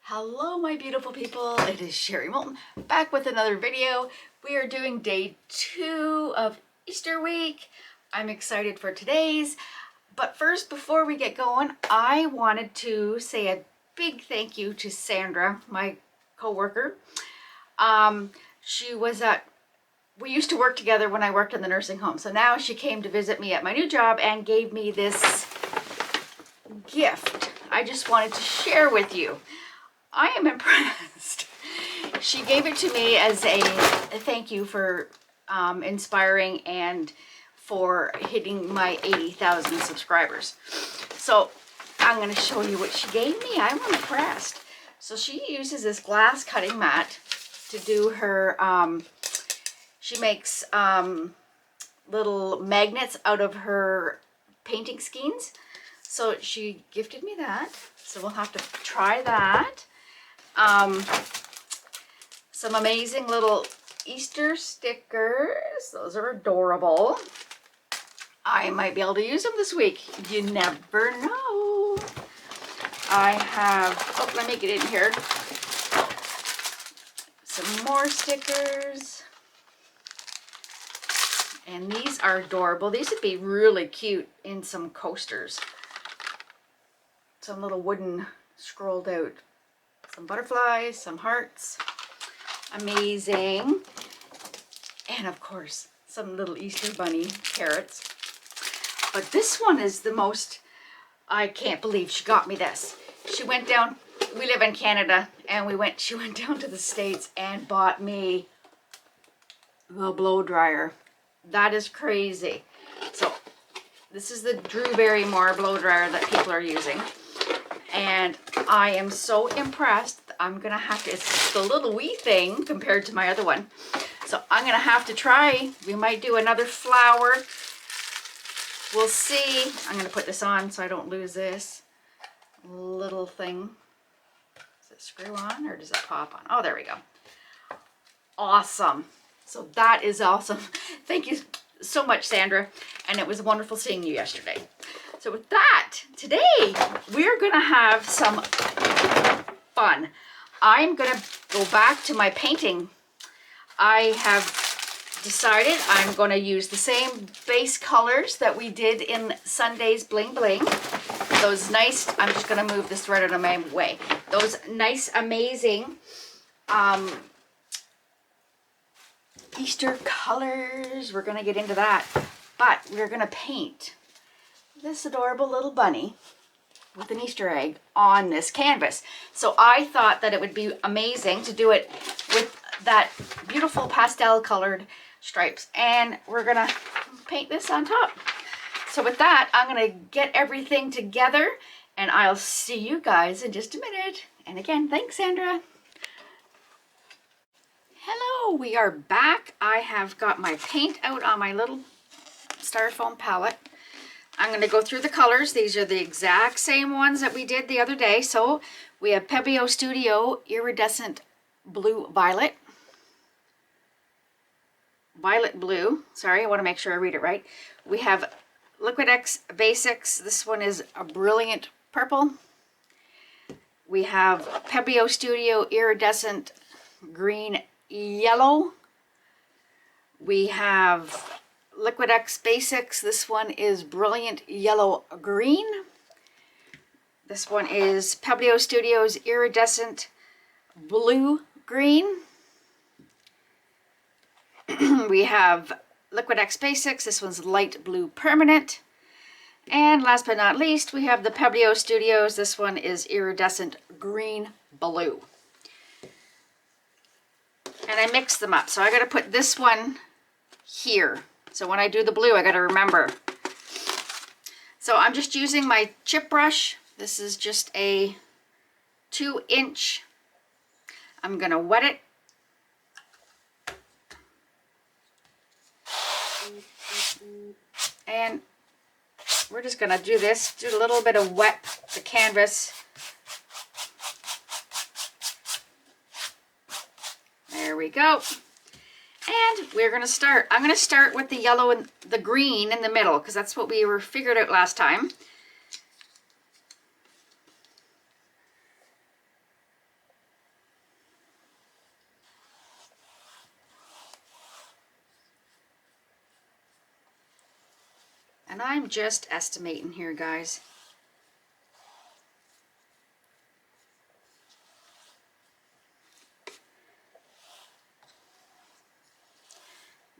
Hello my beautiful people, it is Sherry Moulton back with another video. We are doing day 2 of Easter week. I'm excited for today's, but first before we get going, I wanted to say a big thank you to Sandra, my co-worker. We used to work together when I worked in the nursing home, so now she came to visit me at my new job and gave me this gift. I just wanted to share with you. I am impressed. She gave it to me as a thank you for inspiring and for hitting my 80,000 subscribers. So I'm going to show you what she gave me. I'm impressed. So she uses this glass cutting mat to do her, she makes little magnets out of her painting skeins. So she gifted me that. So we'll have to try that. Some amazing little Easter stickers. Those are adorable. I might be able to use them this week. You never know. I have, oh, let me get in here. Some more stickers. And these are adorable. These would be really cute in some coasters. Some little wooden scrolled out. Some butterflies, some hearts. Amazing. And of course, some little Easter bunny carrots. But this one is the most, I can't believe she got me this. She went down, we live in Canada, and she went down to the States and bought me the blow dryer. That is crazy. So this is the Drew Barrymore blow dryer that people are using. And I am so impressed. I'm gonna have to, it's the little wee thing compared to my other one. So I'm gonna have to try. We might do another flower. We'll see. I'm gonna put this on so I don't lose this little thing. Does it screw on or does it pop on? Oh, there we go. Awesome. So that is awesome. Thank you so much, Sandra. And it was wonderful seeing you yesterday. So with that, today we're gonna have some fun. I'm gonna go back to my painting. I have decided I'm gonna use the same base colors that we did in Sunday's Bling Bling. Those nice, I'm just gonna move this thread out of my way. Those nice, amazing Easter colors. We're gonna get into that, but we're gonna paint this adorable little bunny with an Easter egg on this canvas. So I thought that it would be amazing to do it with that beautiful pastel colored stripes, and we're gonna paint this on top. So with that, I'm gonna get everything together and I'll see you guys in just a minute. And again, thanks, Sandra. Hello, we are back. I have got my paint out on my little styrofoam palette. I'm going to go through the colors. These are the exact same ones that we did the other day. So we have Pebeo Studio Iridescent Blue Violet. Violet Blue. Sorry, I want to make sure I read it right. We have Liquitex Basics. This one is a Brilliant Purple. We have Pebeo Studio Iridescent Green Yellow. We have Liquitex Basics. This one is Brilliant Yellow Green. This one is Pebeo Studios Iridescent Blue Green. We have Liquitex Basics. This one's Light Blue Permanent. And last but not least, we have the Pebeo Studios. This one is Iridescent Green Blue. And I mixed them up. So I got to put this one here. So when I do the blue, I got to remember. So I'm just using my chip brush. This is just a 2-inch. I'm going to wet it. And we're just going to do this. Do a little bit of wet the canvas. There we go. And we're going to start. I'm going to start with the yellow and the green in the middle because that's what we were figured out last time. And I'm just estimating here, guys.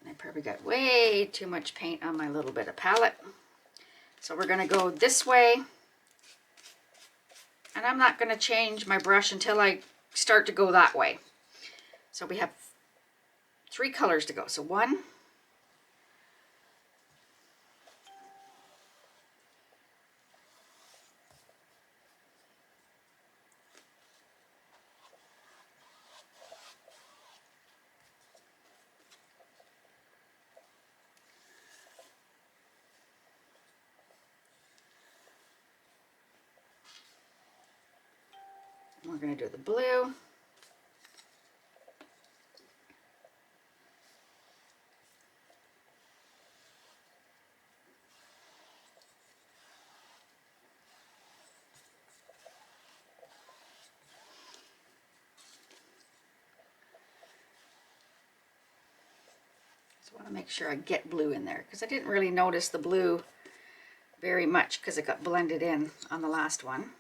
And I probably got way too much paint on my little bit of palette. So we're gonna go this way. And I'm not gonna change my brush until I start to go that way. So we have 3 colors to go. So 1, we're going to do the blue. Just want to make sure I get blue in there because I didn't really notice the blue very much because it got blended in on the last one.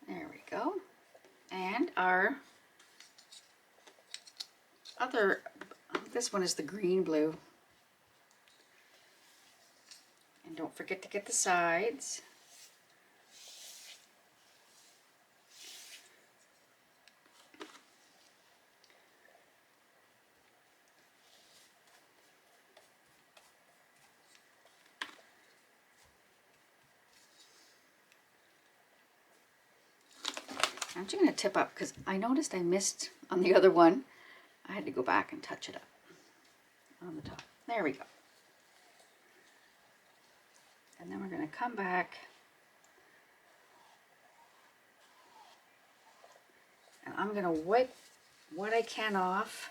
There we go. And our other, this one is the green blue. And don't forget to get the sides. I'm just going to tip up because I noticed I missed on the other one. I had to go back and touch it up on the top. There we go. And then we're going to come back and I'm going to wipe what I can off.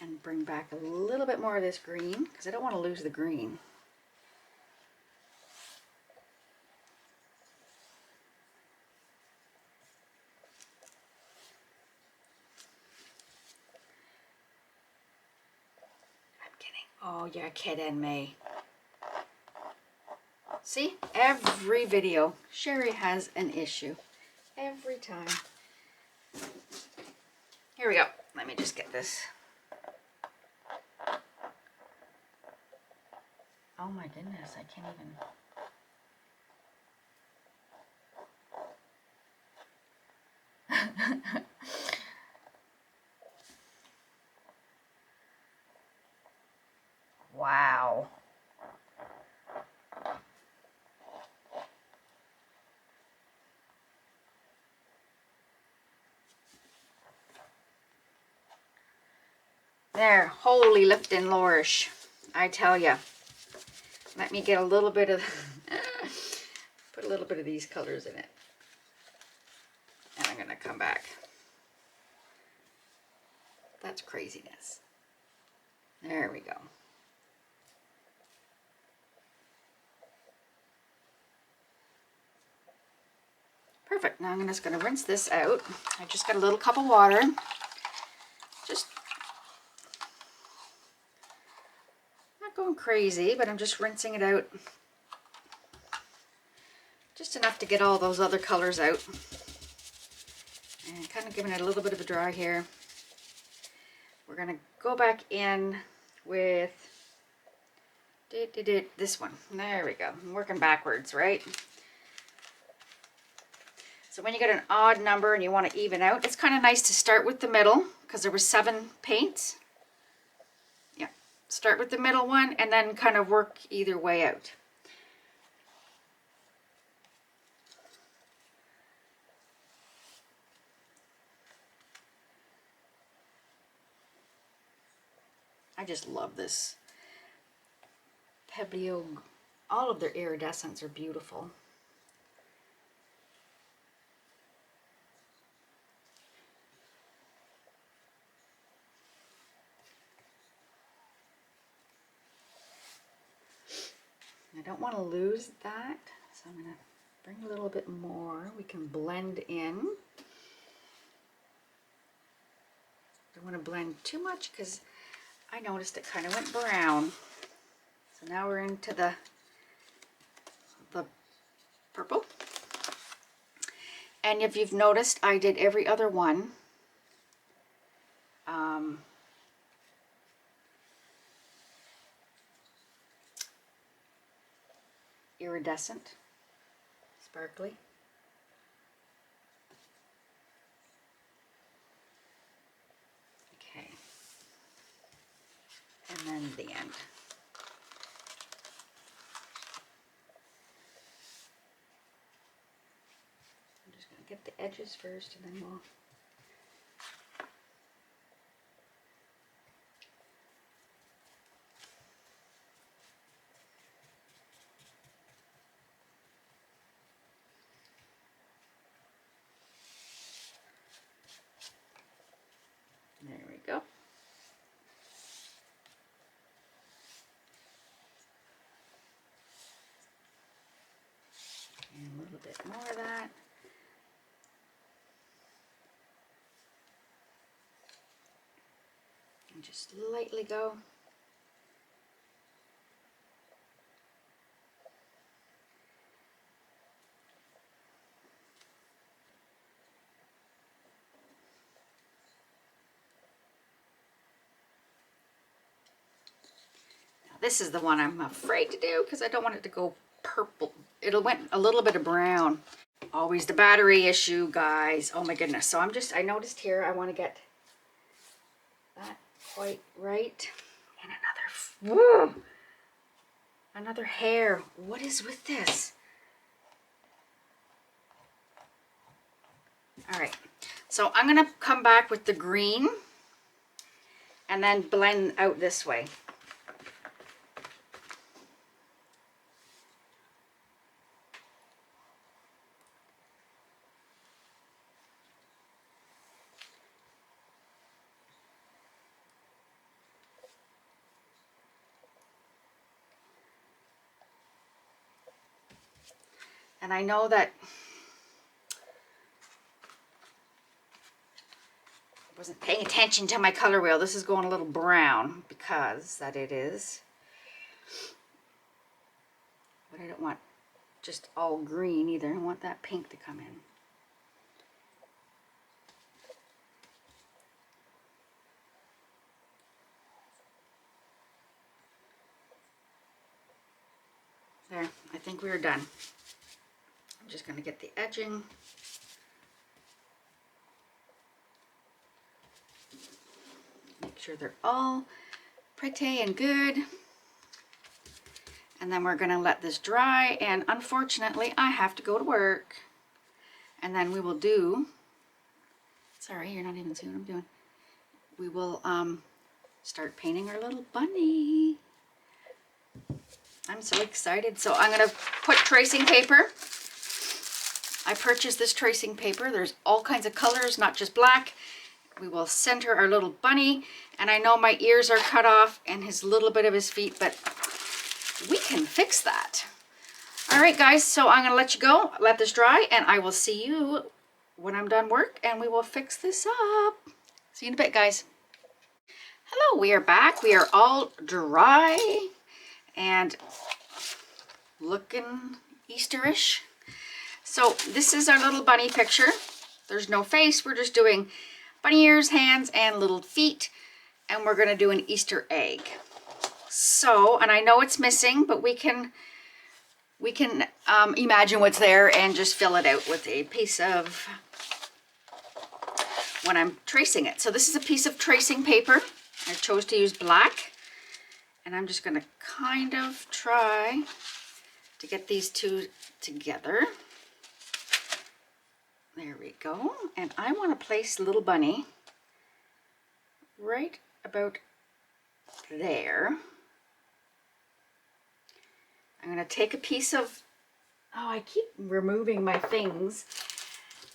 And bring back a little bit more of this green because I don't want to lose the green. Oh, you're kidding me. See, every video, Sherry has an issue. Every time. Here we go. Let me just get this. Oh my goodness, I can't even. Wow. There, holy lifting lourish, I tell ya. Let me get a little bit of, put a little bit of these colors in it. And I'm gonna come back. That's craziness. There we go. Perfect. Now I'm just going to rinse this out. I just got a little cup of water. Just not going crazy, but I'm just rinsing it out. Just enough to get all those other colors out. And kind of giving it a little bit of a dry here. We're going to go back in with this one. There we go. I'm working backwards, right? So when you get an odd number and you want to even out, it's kind of nice to start with the middle because there were 7 paints. Yeah, start with the middle one and then kind of work either way out. I just love this Pebeo. All of their iridescents are beautiful. I don't want to lose that, so I'm going to bring a little bit more. We can blend in. don't want to blend too much because I noticed it kind of went brown. So now we're into the purple. And if you've noticed, I did every other one. Iridescent, sparkly. Okay. And then the end. I'm just going to get the edges first and then we'll... There we go. And a little bit more of that. And just lightly go. This is the one I'm afraid to do because I don't want it to go purple. It'll went a little bit of brown. Always the battery issue, guys. Oh my goodness. So I noticed here I want to get that quite right. And another hair. What is with this? All right. So I'm going to come back with the green and then blend out this way. And I know that I wasn't paying attention to my color wheel. This is going a little brown because that it is. But I don't want just all green either. I want that pink to come in. There, I think we are done. I'm just going to get the edging. Make sure they're all pretty and good. And then we're going to let this dry. And unfortunately, I have to go to work. And then we will do... Sorry, you're not even seeing what I'm doing. We will start painting our little bunny. I'm so excited. So I'm going to put tracing paper. I purchased this tracing paper. There's all kinds of colors, not just black. We will center our little bunny. And I know my ears are cut off and his little bit of his feet, but we can fix that. All right, guys, so I'm going to let you go, let this dry, and I will see you when I'm done work, and we will fix this up. See you in a bit, guys. Hello, we are back. We are all dry and looking Easterish. So this is our little bunny picture. There's no face. We're just doing bunny ears, hands, and little feet. And we're going to do an Easter egg. So, and I know it's missing, but we can imagine what's there and just fill it out with a piece of, when I'm tracing it. So this is a piece of tracing paper. I chose to use black. And I'm just going to kind of try to get these two together. There we go. And I want to place little bunny right about there. I'm going to take a piece of, oh, I keep removing my things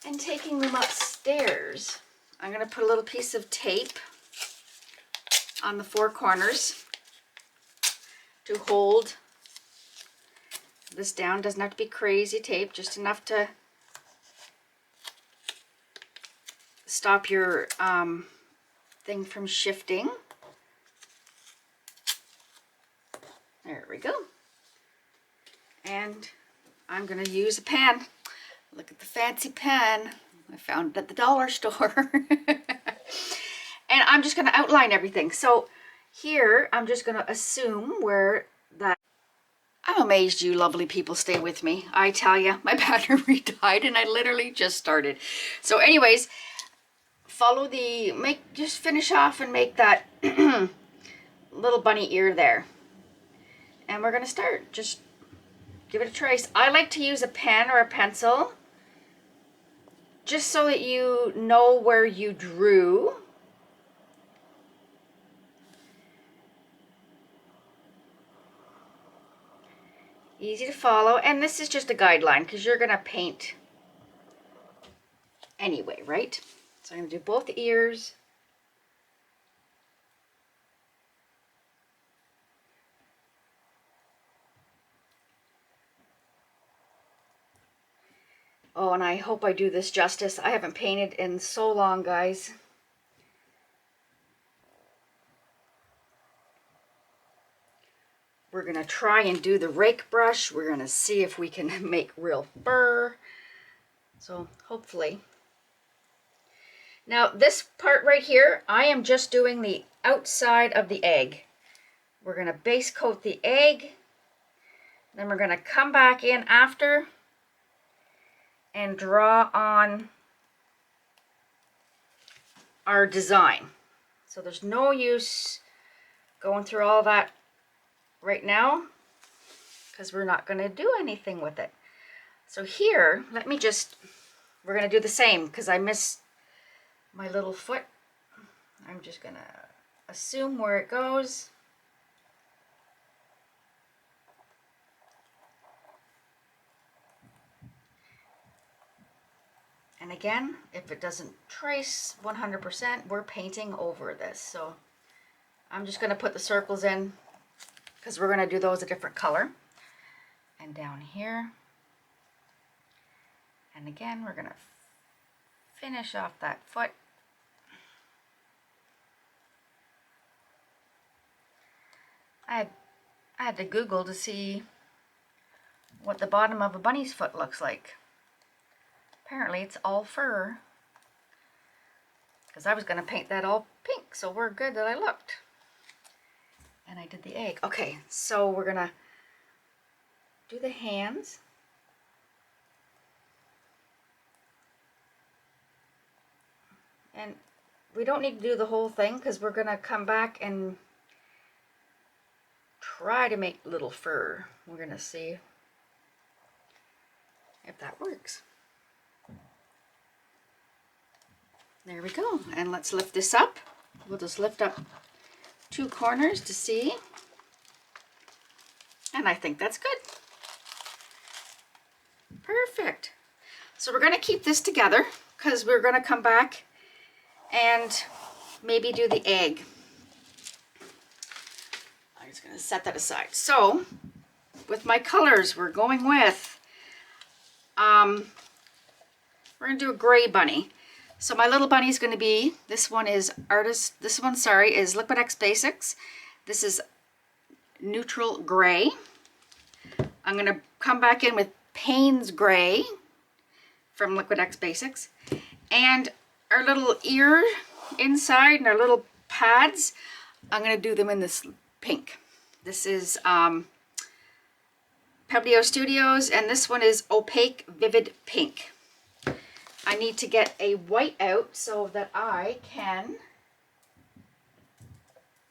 and taking them upstairs. I'm going to put a little piece of tape on the four corners to hold this down. Doesn't have to be crazy tape, just enough to stop your thing from shifting. There we go. And I'm going to use a pen. Look at the fancy pen. I found it at the dollar store. And I'm just going to outline everything. So here, I'm just going to assume where that... I'm amazed you lovely people stay with me. I tell you, my battery died and I literally just started. So anyways, follow the... just finish off and make that little bunny ear there. And we're going to start. Just give it a trace. I like to use a pen or a pencil just so that you know where you drew. Easy to follow, and this is just a guideline because you're gonna paint anyway, right? So I'm gonna do both ears. Oh, and I hope I do this justice. I haven't painted in so long, guys. We're gonna try and do the rake brush. We're gonna see if we can make real fur. So hopefully. Now this part right here, I am just doing the outside of the egg. We're gonna base coat the egg. Then we're gonna come back in after and draw on our design. So there's no use going through all that right now because we're not going to do anything with it. So here, we're going to do the same because I missed my little foot. I'm just going to assume where it goes. And again, if it doesn't trace 100%, we're painting over this. So I'm just going to put the circles in because we're going to do those a different color. And down here. And again, we're going to finish off that foot. I had to Google to see what the bottom of a bunny's foot looks like. Apparently it's all fur. Because I was going to paint that all pink, so we're good that I looked. And I did the egg. Okay, so we're going to do the hands. And we don't need to do the whole thing because we're going to come back and try to make little fur. We're going to see if that works. There we go. And let's lift this up. We'll just lift up 2 corners to see. And I think that's good. Perfect. So we're going to keep this together because we're going to come back and maybe do the egg. I'm just going to set that aside. So with my colors, we're going with, we're going to do a gray bunny. So my little bunny is going to be, this one is Liquitex Basics. This is neutral gray. I'm going to come back in with Paynes gray from Liquitex Basics. And our little ear inside and our little pads, I'm going to do them in this pink. This is Pebeo Studios, and this one is Opaque Vivid Pink. I need to get a white out so that I can...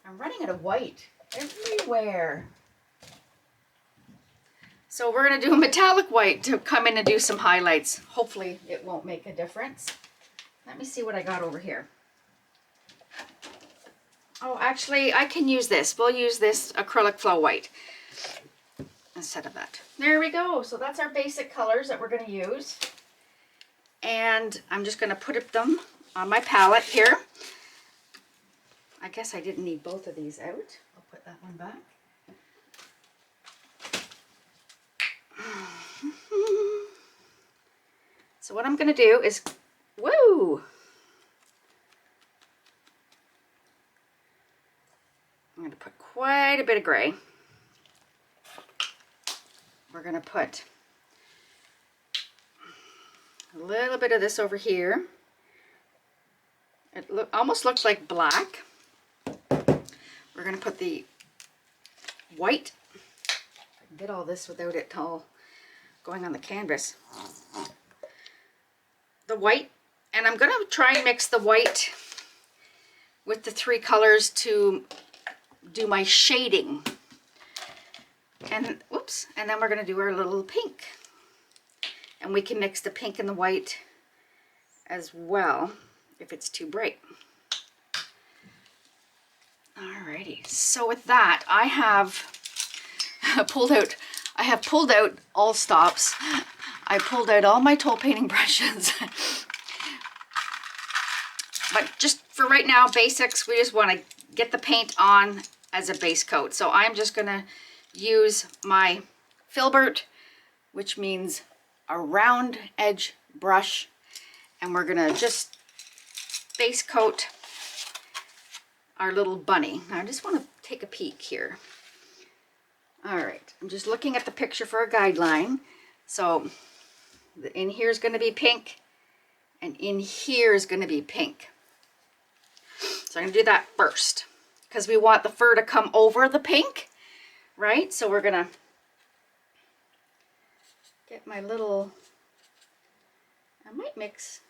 I'm running out of white everywhere. So we're going to do a metallic white to come in and do some highlights. Hopefully it won't make a difference. Let me see what I got over here. Oh, actually, I can use this. We'll use this acrylic flow white instead of that. There we go. So that's our basic colors that we're going to use. And I'm just going to put them on my palette here. I guess I didn't need both of these out. I'll put that one back. So what I'm going to do is, woo! quite a bit of gray. We're going to put a little bit of this over here. It almost looks like black. We're going to put the white. I can get all this without it all going on the canvas. The white, and I'm going to try and mix the white with the 3 colors to do my shading. And whoops, and then we're going to do our little pink. And we can mix the pink and the white as well if it's too bright. Alrighty, so with that, I have pulled out all stops. I pulled out all my tool painting brushes. But just for right now, basics, we just want to get the paint on as a base coat. So I'm just going to use my Filbert, which means a round edge brush, and we're going to just base coat our little bunny. Now I just want to take a peek here. All right, I'm just looking at the picture for a guideline. So in here is going to be pink, and in here is going to be pink. So I'm going to do that first because we want the fur to come over the pink, right? So we're going to get my little, I might mix,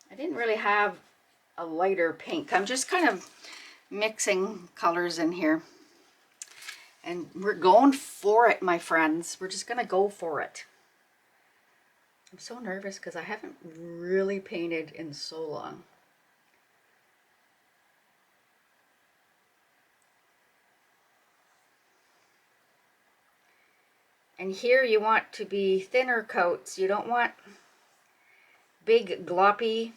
I didn't really have a lighter pink. I'm just kind of mixing colors in here. And we're going for it, my friends. We're just going to go for it. I'm so nervous because I haven't really painted in so long. And here you want to be thinner coats. You don't want big gloppy.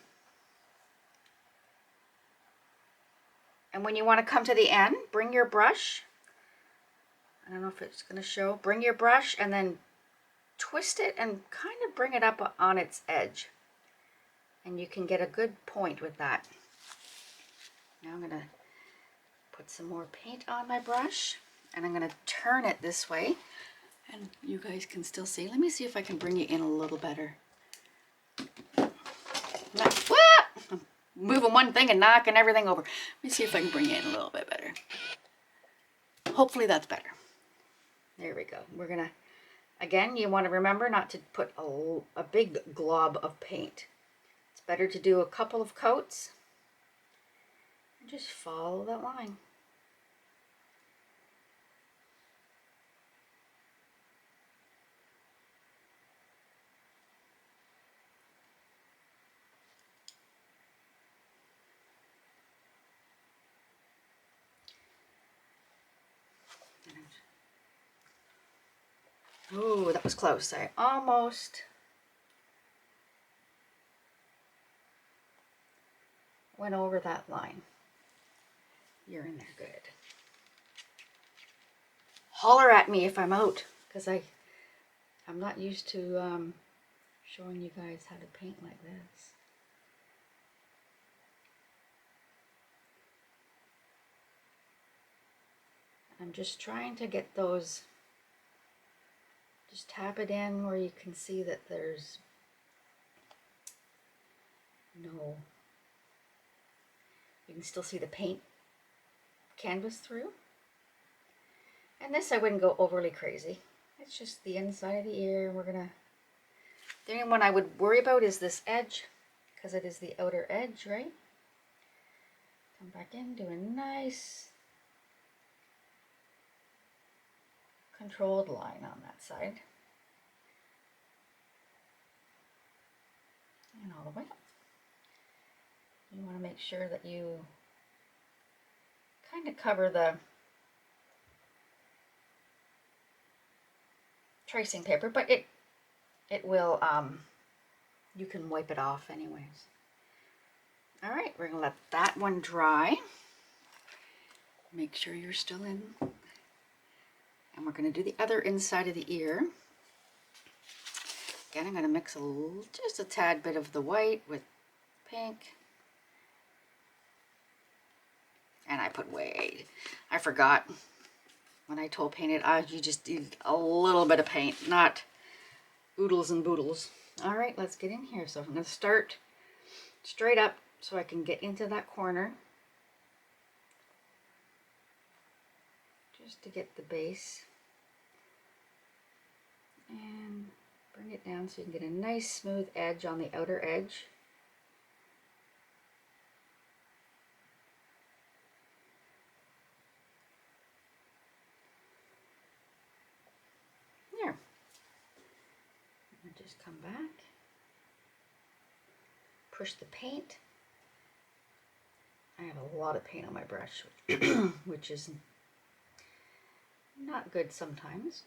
And when you want to come to the end, bring your brush. I don't know if it's going to show. Bring your brush and then twist it and kind of bring it up on its edge. And you can get a good point with that. Now I'm going to put some more paint on my brush, and I'm going to turn it this way. And you guys can still see. Let me see if I can bring you in a little better. I'm moving one thing and knocking everything over. Let me see if I can bring you in a little bit better. Hopefully that's better. There we go. We're going to, again, you want to remember not to put a big glob of paint. It's better to do a couple of coats and just follow that line. Oh, that was close. I almost went over that line. You're in there good. Holler at me if I'm out, because I'm not used to showing you guys how to paint like this. I'm just trying to get those, just tap it in where you can see that there's no, you can still see the paint canvas through. And this I wouldn't go overly crazy. It's just the inside of the ear. We're gonna, the only one I would worry about is this edge, because it is the outer edge, right? Come back in, do a nice controlled line on that side. And all the way up. You want to make sure that you kind of cover the tracing paper, but it will, you can wipe it off anyways. All right, we're gonna let that one dry. Make sure you're still in. And we're gonna do the other inside of the ear. Again, I'm gonna mix just a tad bit of the white with pink. And I put way, I forgot when I told Paint It, you just need a little bit of paint, not oodles and boodles. All right, let's get in here. So I'm going to start straight up so I can get into that corner. Just to get the base. And bring it down so you can get a nice smooth edge on the outer edge. There. And just come back. Push the paint. I have a lot of paint on my brush, which is not good sometimes.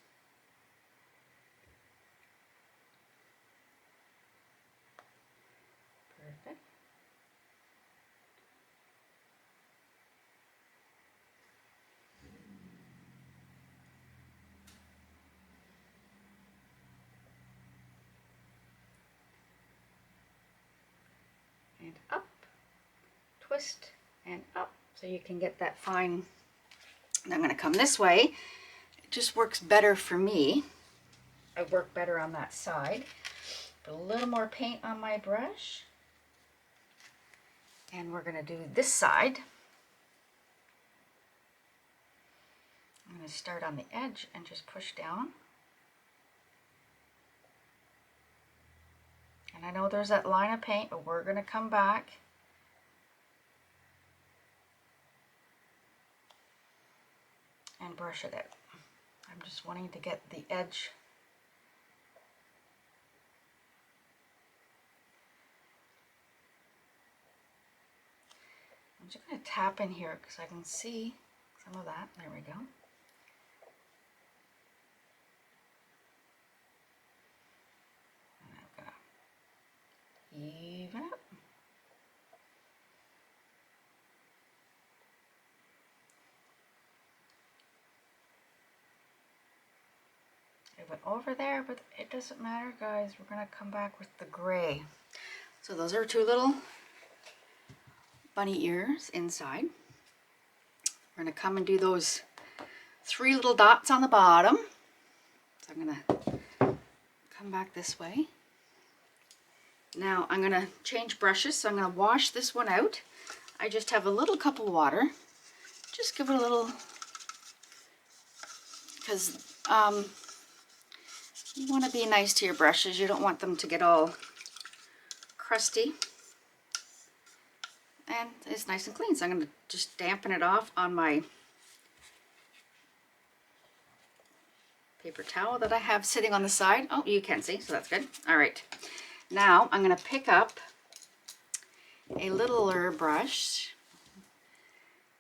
Perfect. And up, twist, and up, so you can get that fine. And I'm going to come this way. It just works better for me. I work better on that side. Put a little more paint on my brush. And we're going to do this side. I'm going to start on the edge and just push down. And I know there's that line of paint, but we're going to come back. And brush it out. I'm just wanting to get the edge. I'm just going to tap in here because I can see some of that. There we go. And I'm going to even up. It went over there, but it doesn't matter, guys. We're going to come back with the gray. So those are two little bunny ears inside. We're going to come and do those 3 little dots on the bottom. So I'm going to come back this way. Now I'm going to change brushes, so I'm going to wash this one out. I just have a little cup of water. Just give it a little, because you want to be nice to your brushes. You don't want them to get all crusty. And it's nice and clean, so I'm going to just dampen it off on my paper towel that I have sitting on the side. Oh, you can see, so that's good. All right. Now I'm going to pick up a littler brush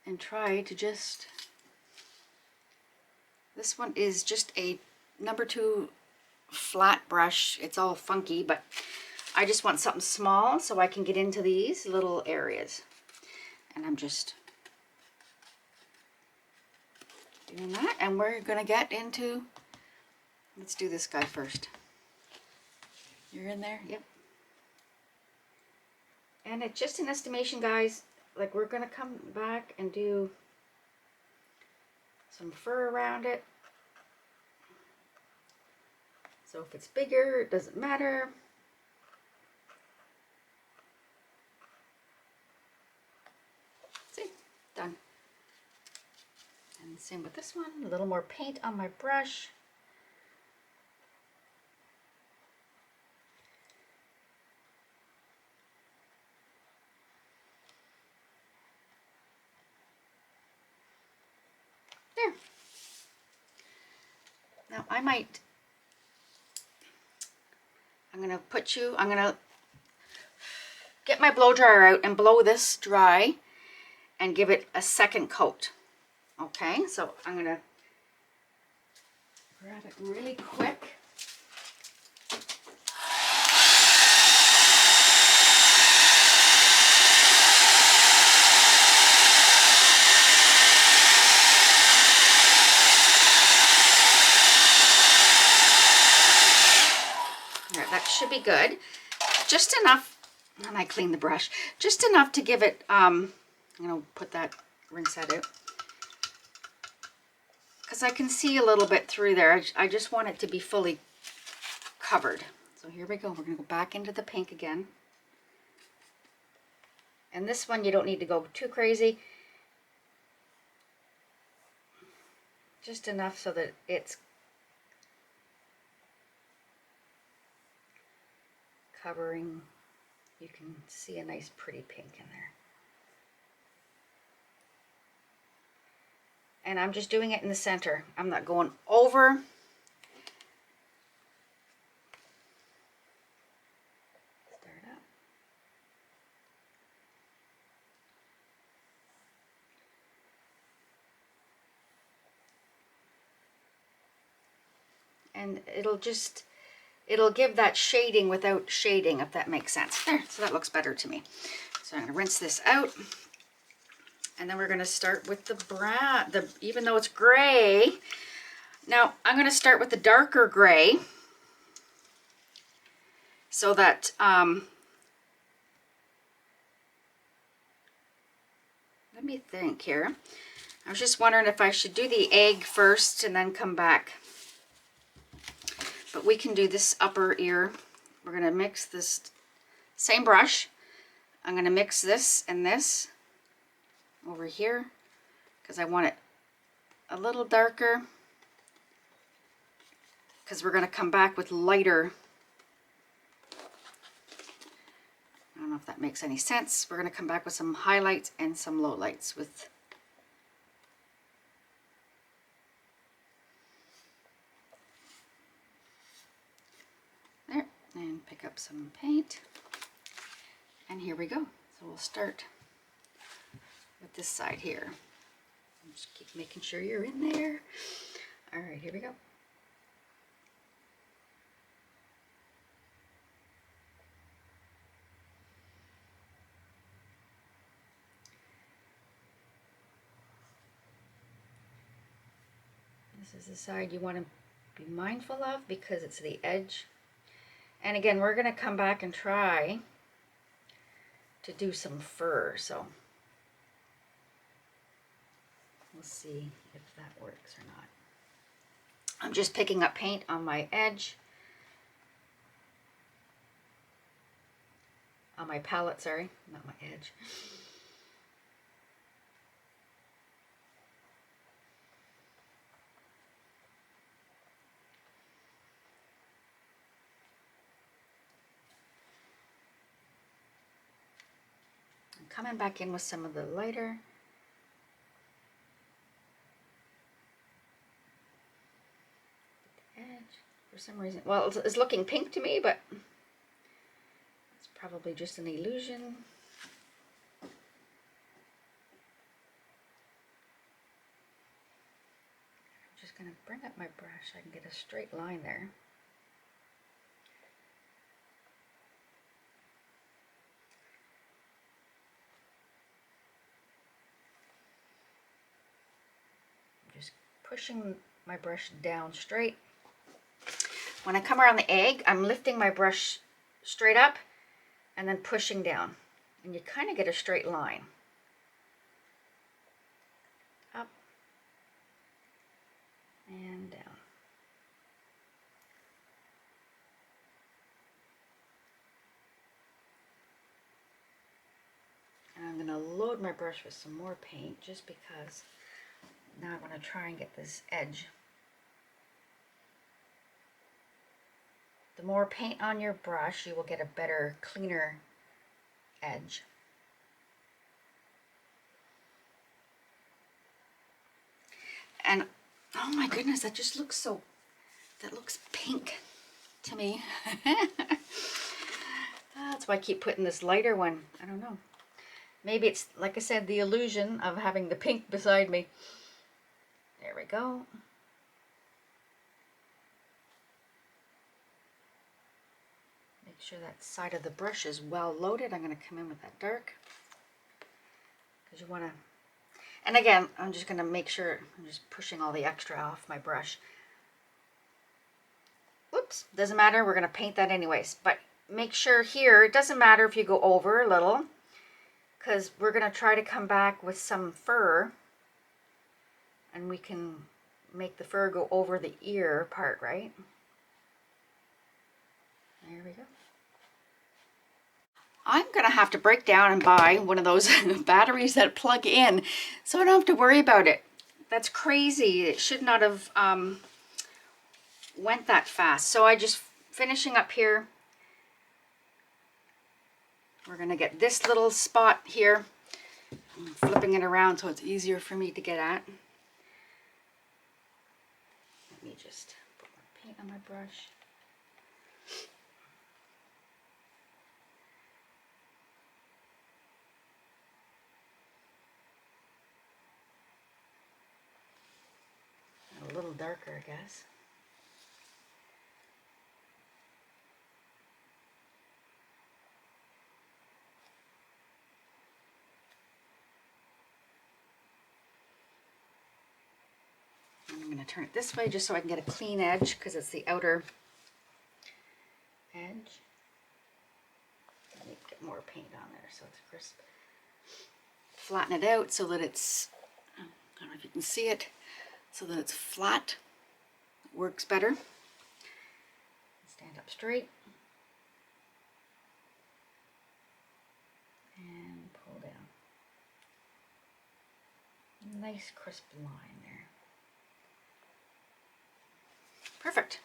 and try to just, this one is just a number 2 flat brush. It's all funky, but I just want something small so I can get into these little areas. And I'm just doing that, and we're gonna get into, let's do this guy first. You're in there? Yep. And it's just an estimation, guys. Like, we're gonna come back and do some fur around it. So if it's bigger, it doesn't matter. See, done. And same with this one, a little more paint on my brush. There. Now I'm gonna get my blow dryer out and blow this dry and give it a second coat. Okay, so I'm gonna grab it really quick. That should be good. Just enough, and I clean the brush, just enough to give it, I'm gonna put that rinse that out. Because I can see a little bit through there. I just want it to be fully covered. So here we go. We're going to go back into the pink again. And this one you don't need to go too crazy. Just enough so that it's covering. You can see a nice pretty pink in there. And I'm just doing it in the center. I'm not going over. Stir it up. And it'll give that shading without shading, if that makes sense. There, so that looks better to me. So I'm going to rinse this out. And then we're going to start with the brown, even though it's gray. Now, I'm going to start with the darker gray so that, let me think here. I was just wondering if I should do the egg first and then come back. But we can do this upper ear. We're going to mix this same brush. I'm going to mix this and this over here because I want it a little darker, because we're going to come back with lighter. I don't know if that makes any sense. We're going to come back with some highlights and some lowlights with there, and pick up some paint, and here we go. So we'll start with this side here. Just keep making sure you're in there. All right, here we go. This is the side you want to be mindful of because it's the edge. And again, we're going to come back and try to do some fur, so we'll see if that works or not. I'm just picking up paint on my edge, on my palette, sorry, not my edge. I'm coming back in with some of the lighter. Edge for some reason, well, it's looking pink to me, but it's probably just an illusion. I'm just going to bring up my brush so I can get a straight line there. I'm just pushing my brush down straight. When I come around the egg, I'm lifting my brush straight up and then pushing down. And you kind of get a straight line. Up and down. And I'm going to load my brush with some more paint just because now I want to try and get this edge. The more paint on your brush, you will get a better, cleaner edge. And oh my goodness, that just looks so, that looks pink to me. That's why I keep putting this lighter one. I don't know. Maybe it's, like I said, the illusion of having the pink beside me. There we go. Make sure that side of the brush is well loaded. I'm going to come in with that dark. Because you want to, and again, I'm just going to make sure I'm just pushing all the extra off my brush. Whoops, doesn't matter. We're going to paint that anyways. But make sure here, it doesn't matter if you go over a little, because we're going to try to come back with some fur, and we can make the fur go over the ear part, right? There we go. I'm going to have to break down and buy one of those batteries that plug in so I don't have to worry about it. That's crazy. It should not have went that fast. So I just finishing up here. We're going to get this little spot here. I'm flipping it around so it's easier for me to get at. Let me just put more paint on my brush. A little darker, I guess. I'm going to turn it this way just so I can get a clean edge because it's the outer edge. Let me get more paint on there so it's crisp. Flatten it out so that it's, I don't know if you can see it, so that it's flat. It works better. Stand up straight. And pull down. Nice crisp line there. Perfect.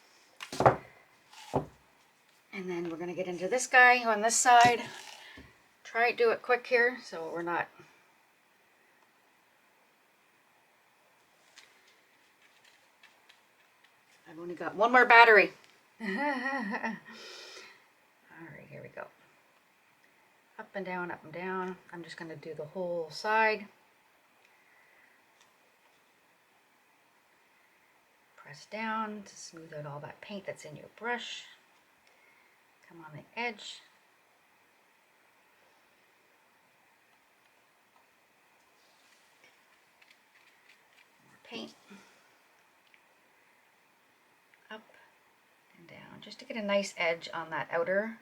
And then we're going to get into this guy on this side. Try to do it quick here so we're not... I've only got one more battery. All right, here we go. Up and down, up and down. I'm just going to do the whole side. Press down to smooth out all that paint that's in your brush. Come on the edge. More paint. Up and down, just to get a nice edge on that outer.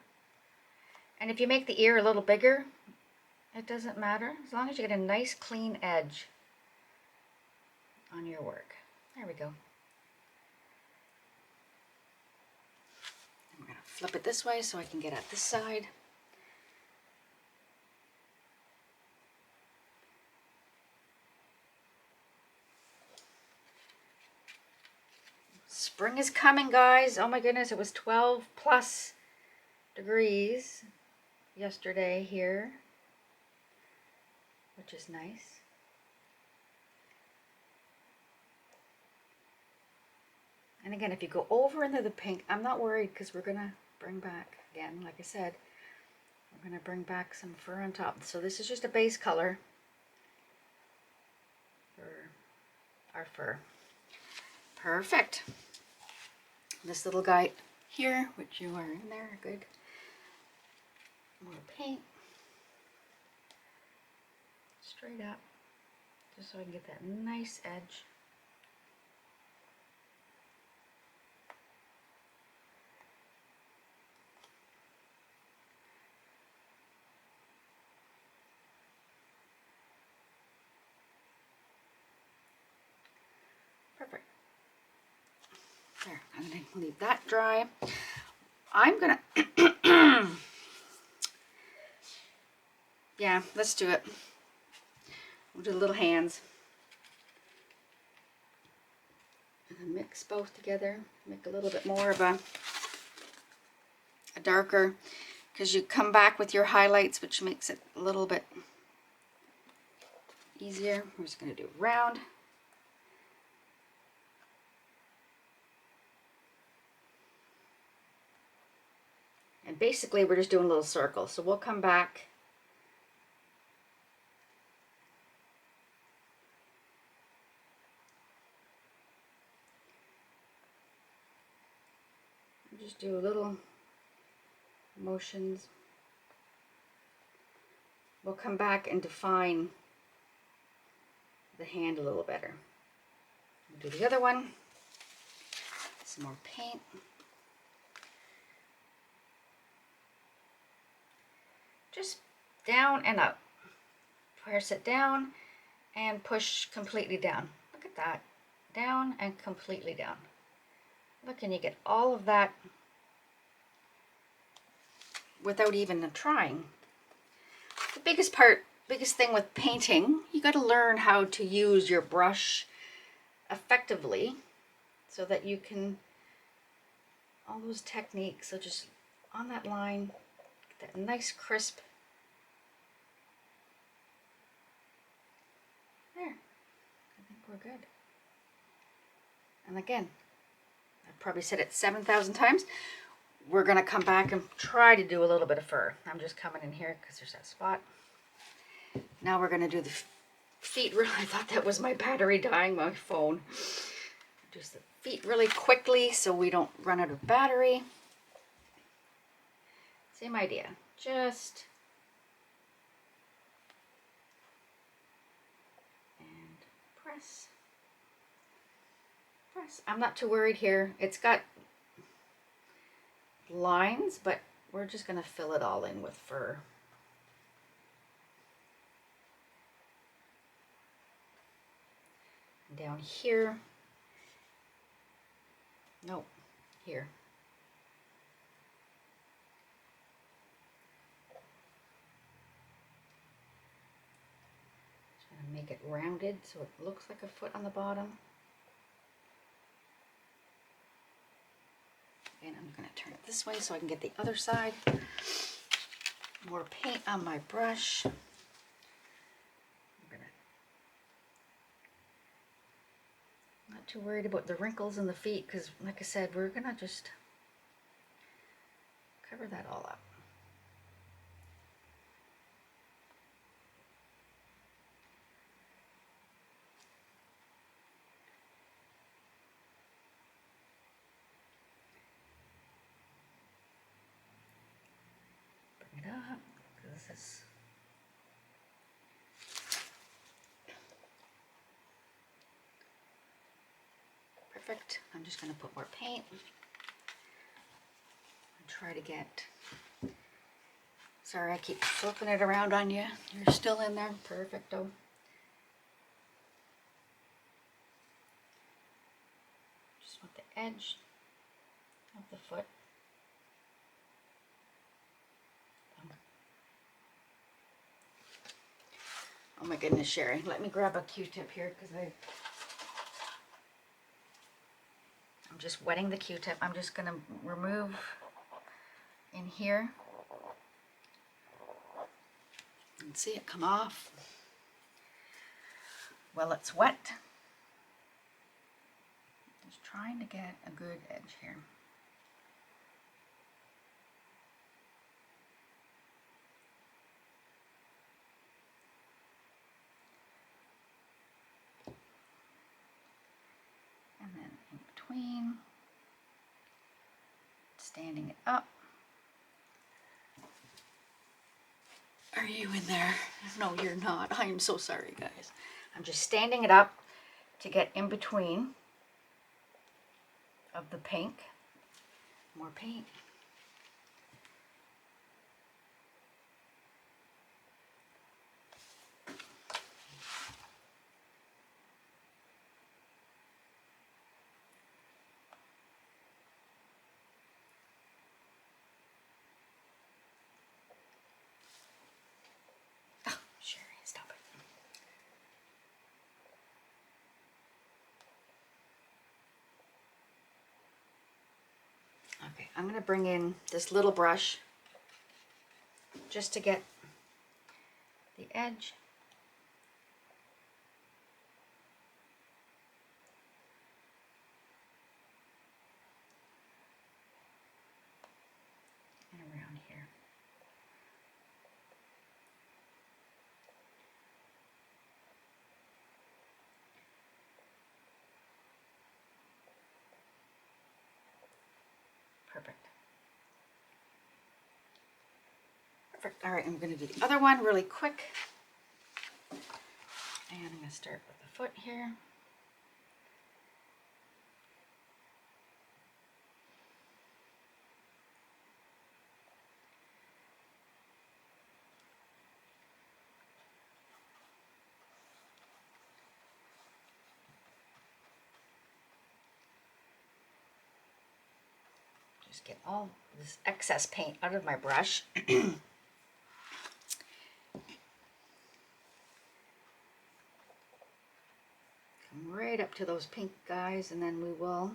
And if you make the ear a little bigger, it doesn't matter, as long as you get a nice clean edge on your work. There we go. I'm going to flip it this way so I can get at this side. Spring is coming, guys. Oh my goodness, it was 12 plus degrees yesterday here, which is nice. And again, if you go over into the pink, I'm not worried because we're gonna bring back, again, like I said, we're gonna bring back some fur on top. So this is just a base color for our fur. Perfect. This little guy here, which you are in there, good. More paint. Straight up, just so I can get that nice edge. Perfect. There, I'm going to leave that dry. I'm going to, yeah, let's do it. We'll do the little hands. And then mix both together. Make a little bit more of a darker, because you come back with your highlights, which makes it a little bit easier. We're just going to do round. And basically we're just doing a little circle. So we'll come back. Just do a little motions. We'll come back and define the hand a little better. We'll do the other one. Some more paint. Just down and up. press it down and push completely down. Look at that. Down and completely down. Look, and you get all of that without even trying. The biggest thing with painting, you got to learn how to use your brush effectively so that you can, all those techniques, so just on that line, get that nice crisp. There, I think we're good. And again, I've probably said it 7,000 times. We're gonna come back and try to do a little bit of fur. I'm just coming in here because there's that spot. Now we're gonna do the feet. I thought that was my battery dying, my phone. Do the feet really quickly so we don't run out of battery. Same idea, just and press. I'm not too worried here. It's got lines, but we're just going to fill it all in with fur. And down here, nope, here. Just going to make it rounded so it looks like a foot on the bottom. And I'm going to turn it this way so I can get the other side. More paint on my brush. I'm not too worried about the wrinkles in the feet because, like I said, we're going to just cover that all up. Bring it up. This is perfect. I'm just going to put more paint and try to get, sorry I keep flipping it around on you. You're still in there. Perfecto. Just want the edge of the foot. Oh my goodness, Sherry. Let me grab a Q-tip here because I'm just wetting the Q-tip. I'm just going to remove in here and see it come off. Well, it's wet. Just trying to get a good edge here. And then in between, standing it up. Are you in there? No, you're not. I am so sorry, guys. I'm just standing it up to get in between of the pink. More paint. Okay, I'm going to bring in this little brush just to get the edge. And around here. Perfect. Perfect. All right, I'm going to do the other one really quick. And I'm going to start with the foot here. Just get all this excess paint out of my brush. Come right up to those pink guys, and then we will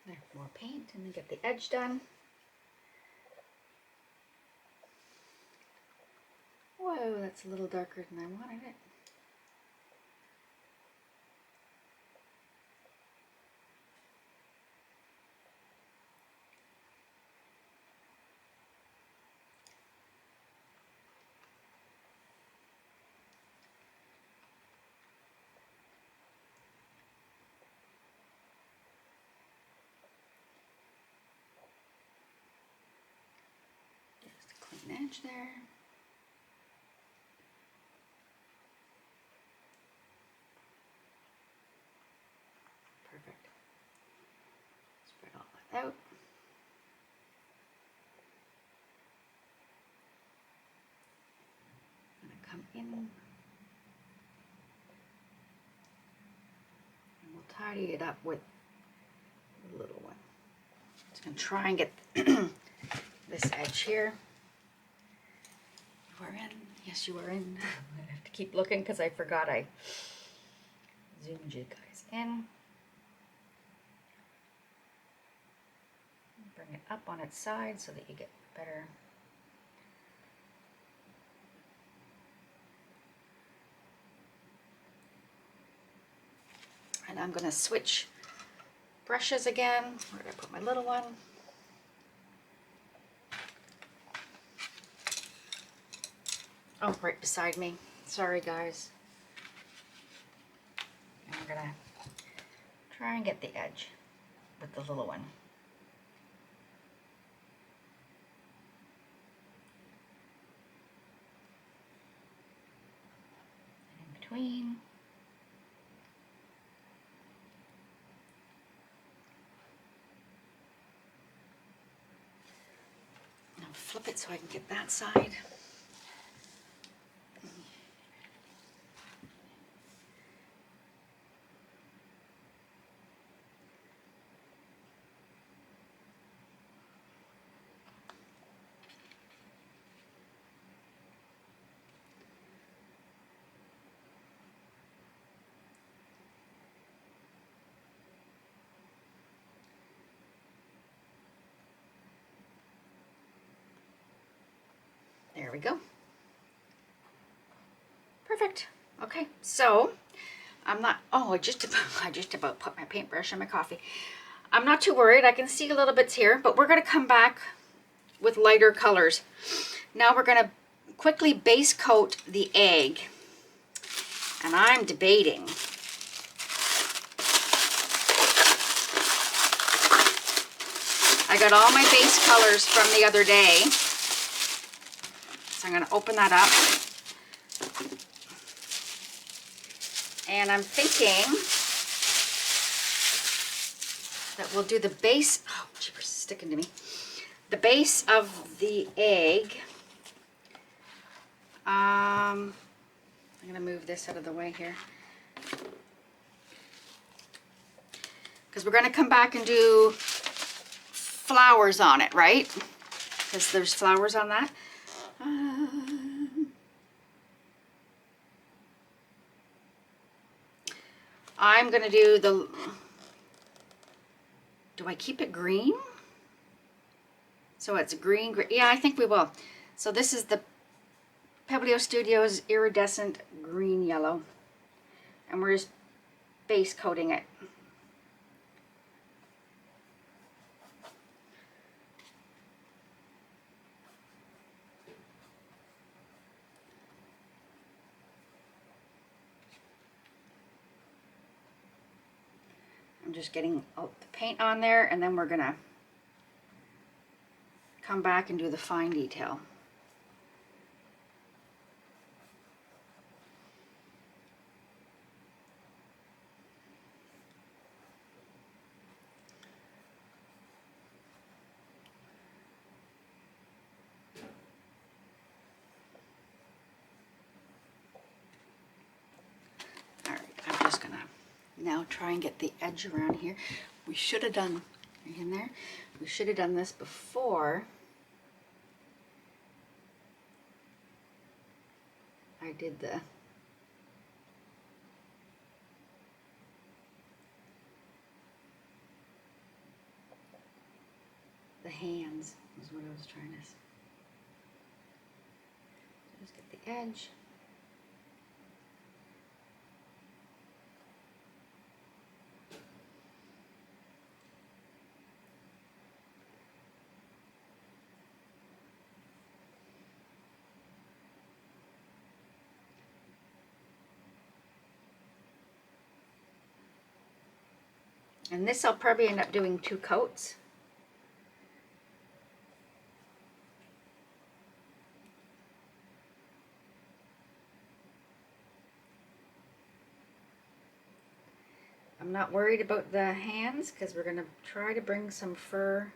there, more paint, and then get the edge done. Whoa, that's a little darker than I wanted it. Just a clean edge there. Perfect. Spread all that out. I'm gonna come in, and we'll tidy it up with the little one. Just gonna try and get this edge here. You are in. Yes, you are in. I have to keep looking because I forgot I zoomed you guys in. Bring it up on its side so that you get better. And I'm going to switch brushes again. Where did I put my little one? Oh, right beside me. Sorry, guys. And we're going to try and get the edge with the little one. In between. Now flip it so I can get that side. There we go. Perfect. Okay, so I'm not, oh, I just about put my paintbrush in my coffee. I'm not too worried. I can see a little bits here, but we're going to come back with lighter colors. Now we're going to quickly base coat the egg. And I'm debating. I got all my base colors from the other day. So I'm going to open that up. And I'm thinking that we'll do the base, oh, jeepers, sticking to me. The base of the egg. I'm going to move this out of the way here. Because we're going to come back and do flowers on it, right? Because there's flowers on that. I'm going to do the, do I keep it green? So it's green, yeah, I think we will. So this is the Pebeo Studios Iridescent Green Yellow. And we're just base coating it. I'm just getting the paint on there, and then we're gonna come back and do the fine detail. now try and get the edge around here. We should have done, are you in there? We should have done this before I did the hands, is what I was trying to just get the edge. And this I'll probably end up doing 2 coats. I'm not worried about the hands because we're going to try to bring some fur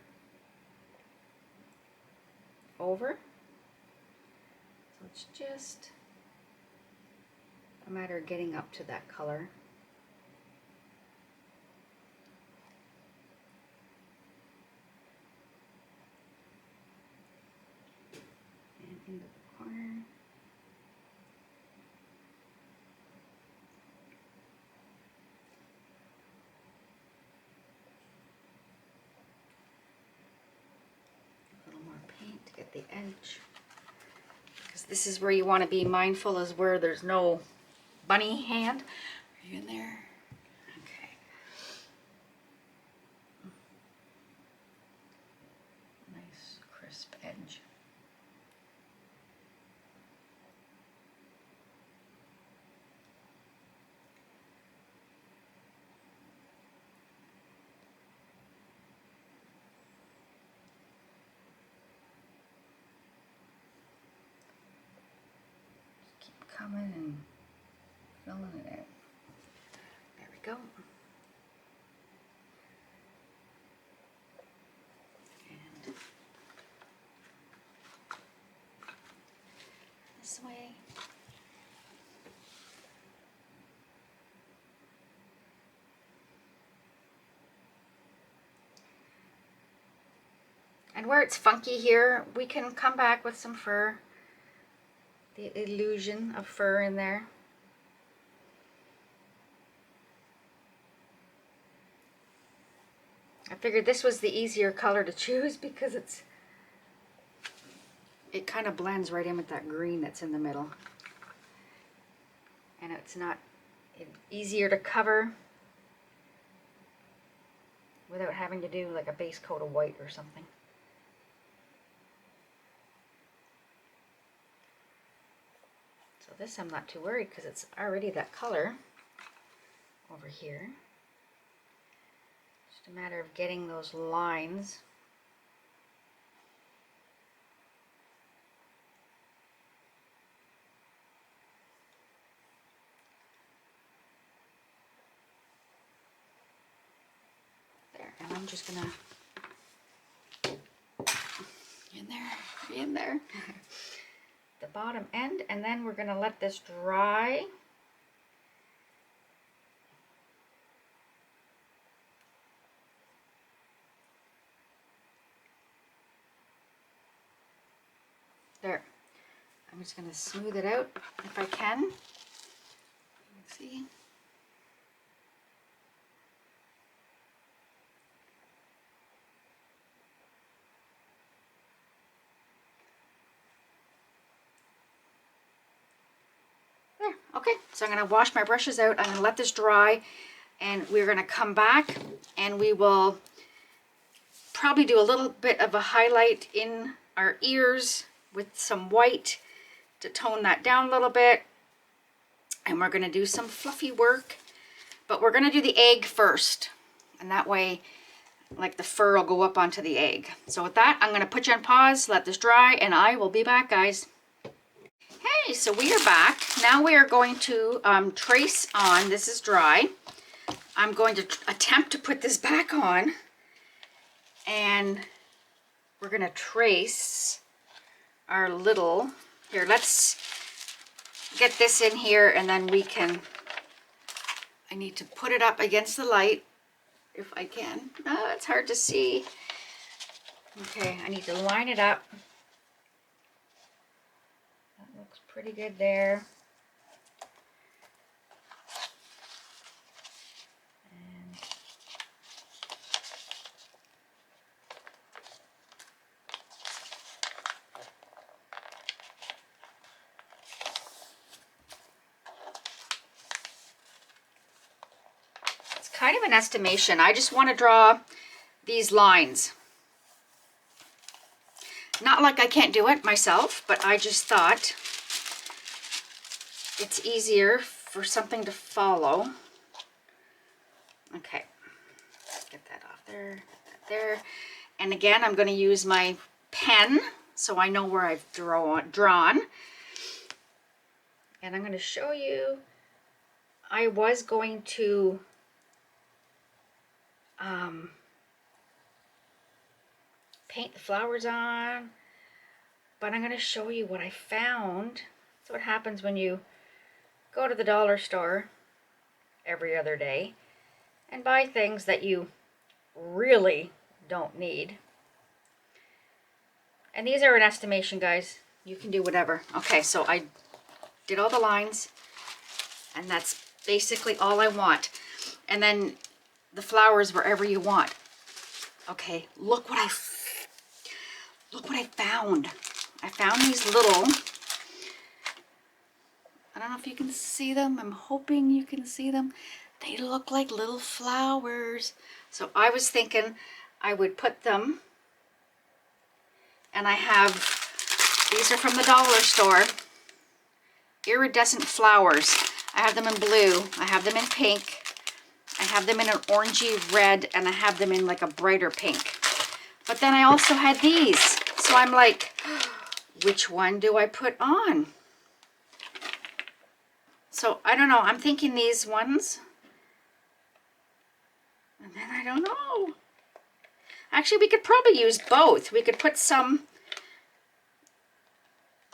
over. So it's just a matter of getting up to that color. And into the corner. To get the edge, because this is where you want to be mindful, is where there's no bunny hand. Are you in there? Okay. Nice crisp edge. Coming and filling it out. There we go. And this way. And where it's funky here, we can come back with some fur. The illusion of fur in there. I figured this was the easier color to choose because it kind of blends right in with that green that's in the middle. And it's easier to cover without having to do like a base coat of white or something. So this I'm not too worried because it's already that color over here. Just a matter of getting those lines. There, and I'm just gonna in there. The bottom end, and then we're going to let this dry. There. I'm just going to smooth it out if I can. Let's see. There. Okay, so I'm going to wash my brushes out. I'm going to let this dry, and we're going to come back and we will probably do a little bit of a highlight in our ears with some white to tone that down a little bit. And we're going to do some fluffy work, but we're going to do the egg first, and that way like the fur will go up onto the egg. So with that, I'm going to put you on pause, let this dry, and I will be back, guys. Hey, so we are back. Now we are going to trace on. This is dry. I'm going to attempt to put this back on, and we're going to trace our little, here, let's get this in here, and then we can I need to put it up against the light if I can. Oh, it's hard to see. Okay, I need to line it up. That looks pretty good there. And it's kind of an estimation. I just want to draw these lines. Not like I can't do it myself, but I just thought it's easier for something to follow. Okay, get that off there, get that there. And again, I'm going to use my pen so I know where I've drawn. And I'm going to show you, I was going to paint the flowers on, but I'm going to show you what I found. That's what happens when you go to the dollar store every other day and buy things that you really don't need. And these are an estimation, guys. You can do whatever. Okay, so I did all the lines, and that's basically all I want. And then the flowers wherever you want. Okay, look what I found. I found these little, I don't know if you can see them. I'm hoping you can see them. They look like little flowers. So I was thinking I would put them, and I have, these are from the dollar store, iridescent flowers. I have them in blue, I have them in pink, I have them in an orangey red, and I have them in like a brighter pink. But then I also had these. So I'm like, which one do I put on? So I don't know, I'm thinking these ones. And then I don't know. Actually, we could probably use both. We could put some,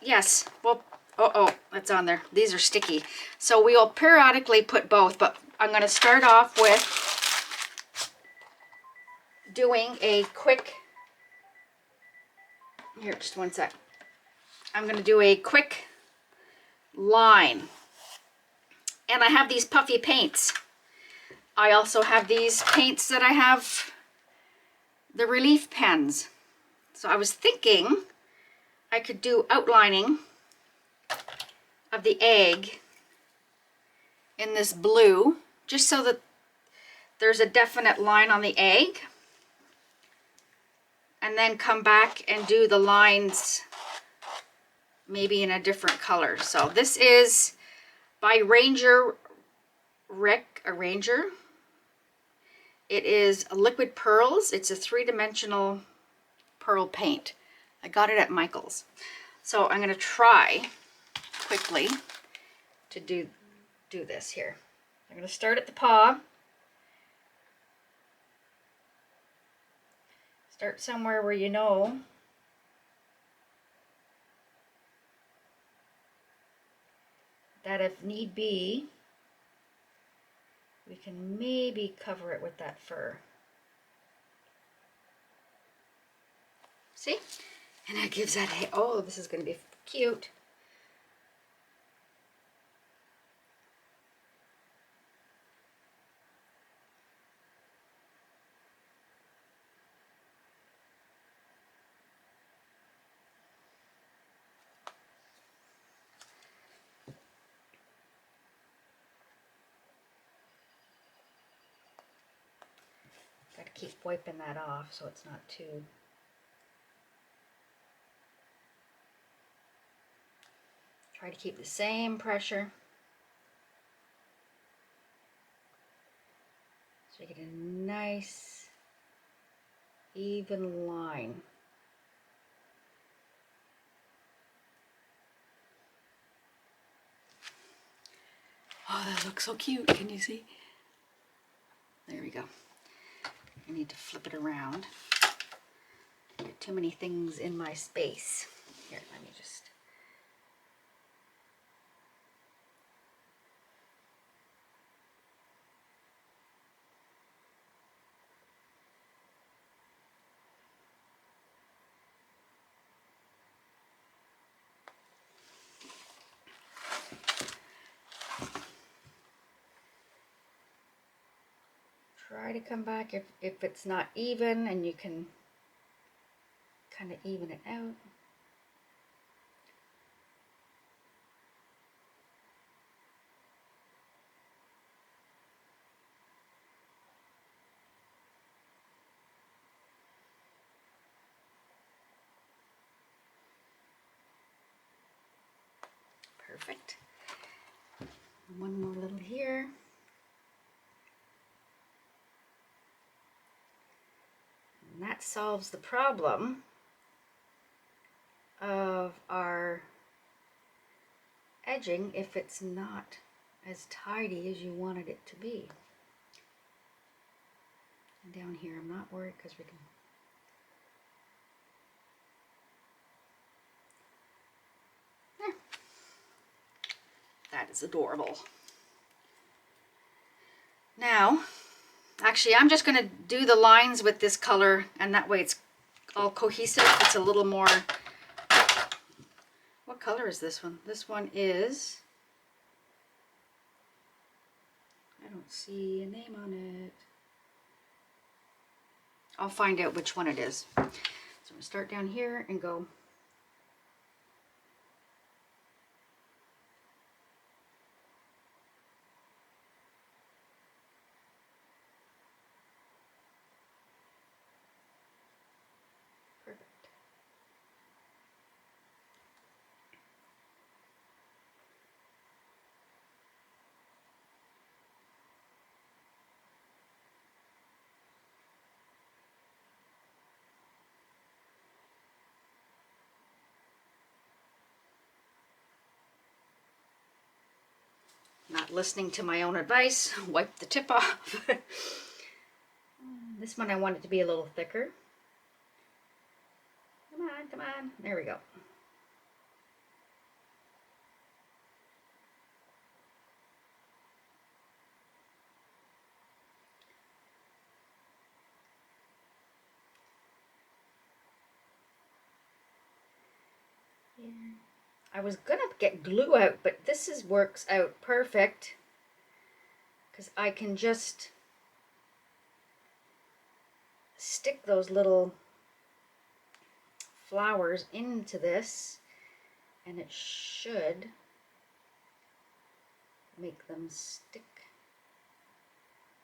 yes, well, oh, that's on there. These are sticky. So we will periodically put both, but I'm going to start off with doing a quick, here, just one sec. I'm going to do a quick line. And I have these puffy paints. I also have these paints that I have, the relief pens. So I was thinking I could do outlining of the egg in this blue, just so that there's a definite line on the egg. And then come back and do the lines maybe in a different color. So this is by Rake. It is liquid pearls. It's a 3-dimensional pearl paint. I got it at Michael's. So I'm going to try quickly to do this here. I'm going to start at the paw. Start somewhere where you know that if need be, we can maybe cover it with that fur. See? And that gives that, oh, this is going to be cute. Got to keep wiping that off so it's not too. Try to keep the same pressure. So you get a nice, even line. Oh, that looks so cute. Can you see? There we go. I need to flip it around. Get too many things in my space. Here, let me just. try to come back if it's not even, and you can kind of even it out. Perfect. One more little here. And that solves the problem of our edging if it's not as tidy as you wanted it to be. And down here I'm not worried because we can there. That is adorable. Now, actually I'm just going to do the lines with this color, and that way it's all cohesive. It's a little more, what color is this one? This one is, I don't see a name on it. I'll find out which one it is. So I'm going to start down here and go perfect. Not listening to my own advice, wipe the tip off. This one I want it to be a little thicker. Come on, come on. There we go. Yeah. I was gonna get glue out, but this works out perfect because I can just stick those little flowers into this, and it should make them stick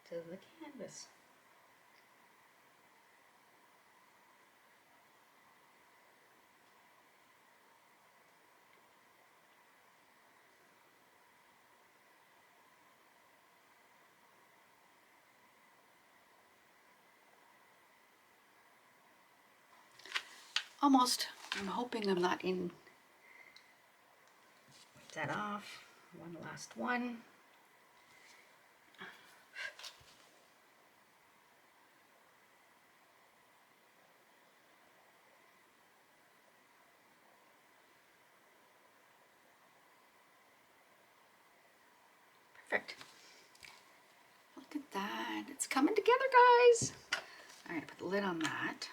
to the canvas. Almost. I'm hoping I'm not in. Wipe that off. One last one. Perfect. Look at that. It's coming together, guys. All right, put the lid on that.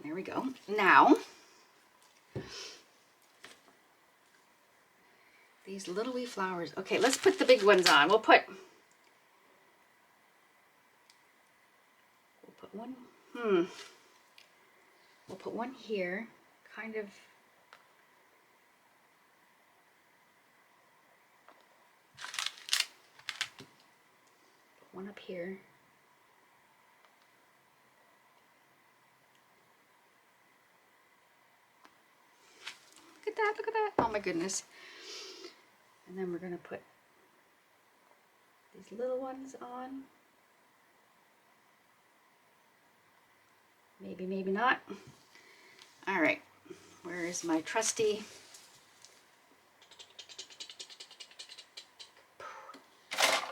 There we go. Now, these little wee flowers. Okay, let's put the big ones on. We'll put one. We'll put one here, kind of. Put one up here. Look at that, look at that. Oh my goodness. And then we're going to put these little ones on. Maybe, maybe not. All right, where is my trusty?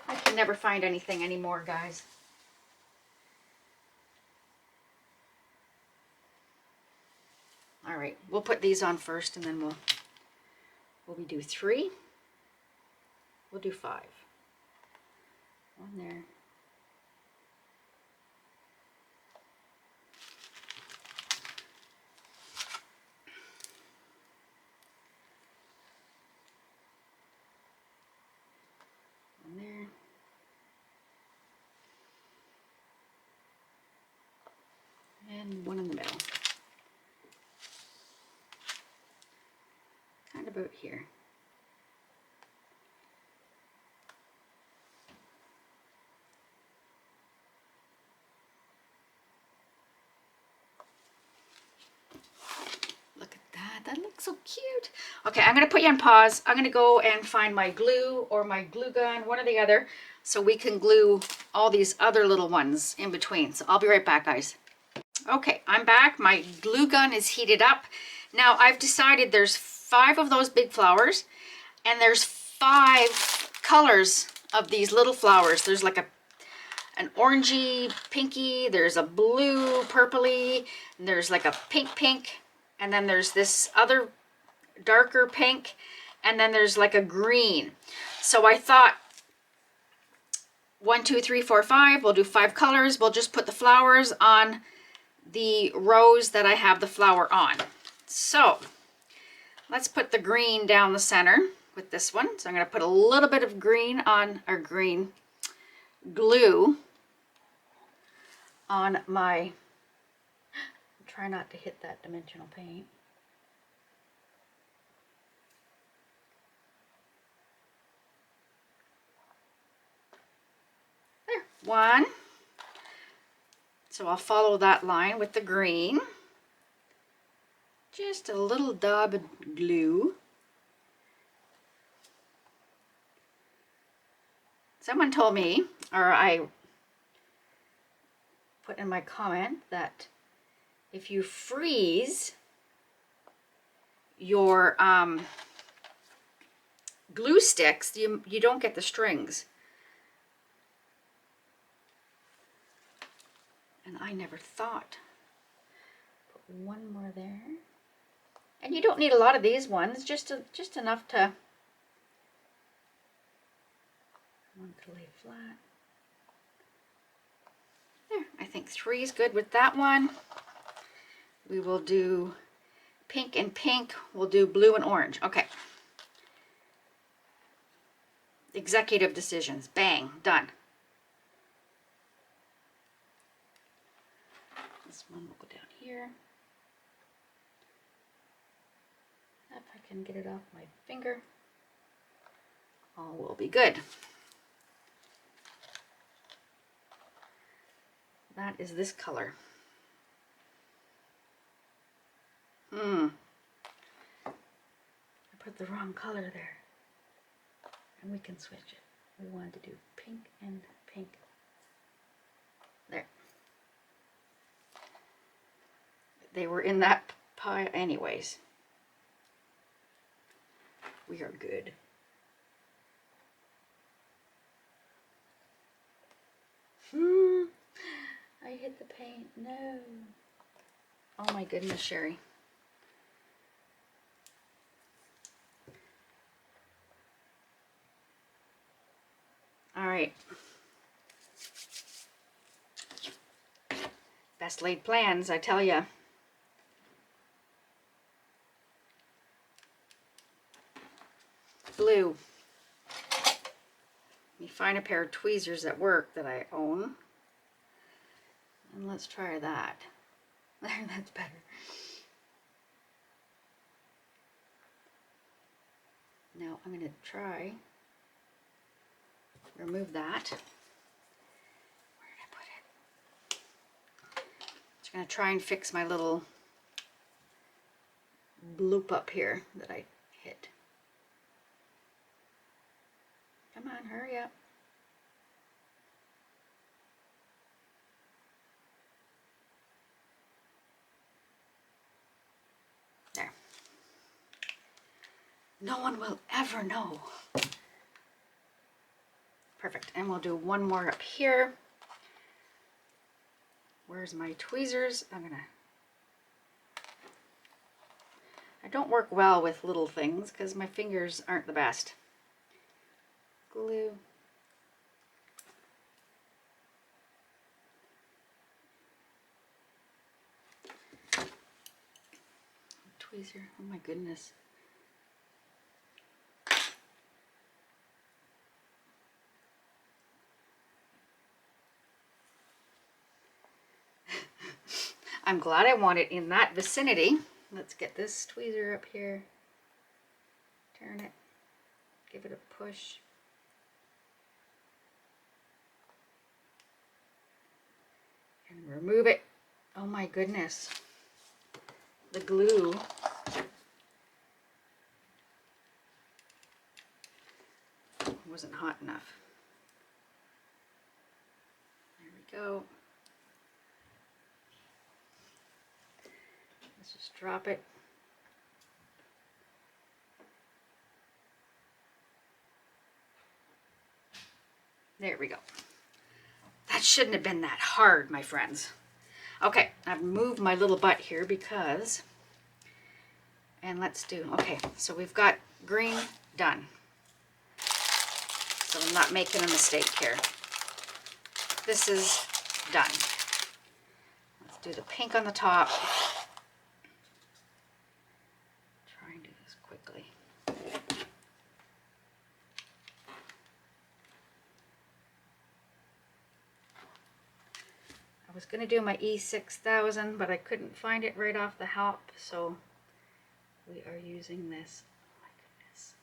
I can never find anything anymore, guys. All right, we'll put these on first, and then will we do 3? We'll do 5. One there. One there. and one in the middle. Kind of about here. Look at that. That looks so cute. Okay, I'm going to put you on pause. I'm going to go and find my glue or my glue gun, one or the other, so we can glue all these other little ones in between. So I'll be right back, guys. Okay, I'm back. My glue gun is heated up. Now I've decided there's 5 of those big flowers, and there's 5 colors of these little flowers. There's like an orangey, pinky, there's a blue, purpley, and there's like a pink, and then there's this other darker pink, and then there's like a green. So I thought 1, 2, 3, 4, 5, we'll do 5 colors. We'll just put the flowers on the rows that I have the flower on. So let's put the green down the center with this one. So I'm going to put a little bit of green on, or green glue on my, try not to hit that dimensional paint. There, 1. So I'll follow that line with the green. Just a little dab of glue. Someone told me, or I put in my comment, that if you freeze your glue sticks, you don't get the strings. And I never thought. Put 1 more there. And you don't need a lot of these ones, just enough to lay flat. There, I think 3 is good with that one. We will do pink and pink. We'll do blue and orange. Okay. Executive decisions. Bang, done. This one will go down here. If I can get it off my finger, all will be good. That is this color. I put the wrong color there. And we can switch it. We wanted to do pink and pink. There. They were in that pile anyways. We are good. I hit the paint. No. Oh my goodness, Sherry. All right. Best laid plans, I tell ya. Blue. Let me find a pair of tweezers at work that I own. And let's try that. There, that's better. Now I'm going to try, remove that. Where did I put it? Just going to try and fix my little bloop up here that I hit. Come on, hurry up. There. No one will ever know. Perfect. And we'll do 1 more up here. Where's my tweezers? I don't work well with little things because my fingers aren't the best. Glue. Tweezer. Oh my goodness. I'm glad I want it in that vicinity. Let's get this tweezer up here. Turn it. Give it a push. And remove it. Oh my goodness. The glue. Wasn't hot enough. There we go. Let's just drop it. There we go. That shouldn't have been that hard, my friends. Okay, I've moved my little butt here because, and let's do, okay, so we've got green done. So I'm not making a mistake here. This is done. Let's do the pink on the top. Try and do this quickly. I was going to do my E6000, but I couldn't find it right off the hop, so we are using this. Oh my goodness.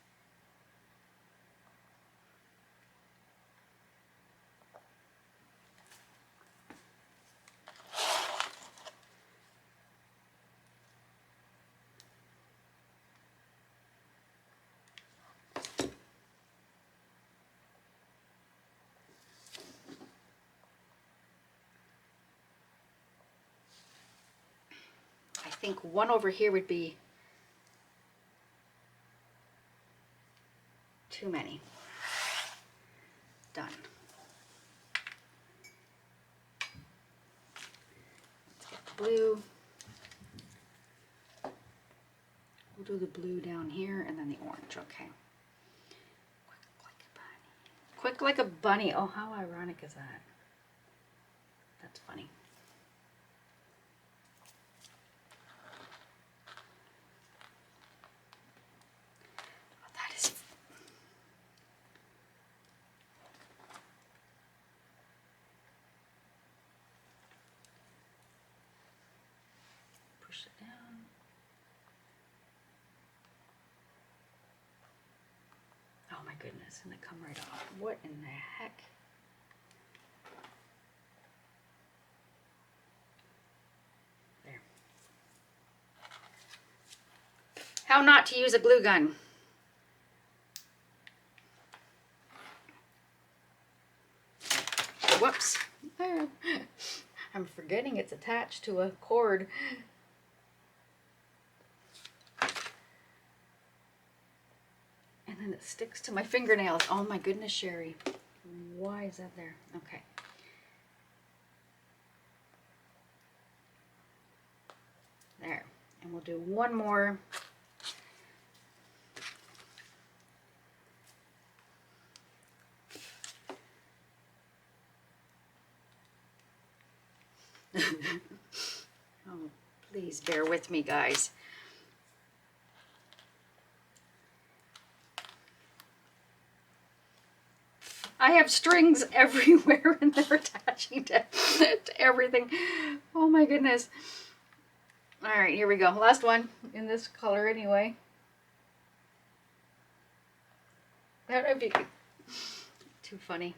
I think one over here would be too many. Done. Let's get the blue. We'll do the blue down here and then the orange, okay. Quick like a bunny. Quick like a bunny. Oh, how ironic is that? That's funny. Push it down. Oh my goodness, and they come right off. What in the heck? There. How not to use a glue gun. Whoops. I'm forgetting it's attached to a cord. And then it sticks to my fingernails. Oh my goodness, Sherry. Why is that there? Okay. There. And we'll do one more. Oh, please bear with me, guys. I have strings everywhere and they're attaching to everything. Oh my goodness. All right, here we go. Last one in this color anyway. That would be too funny.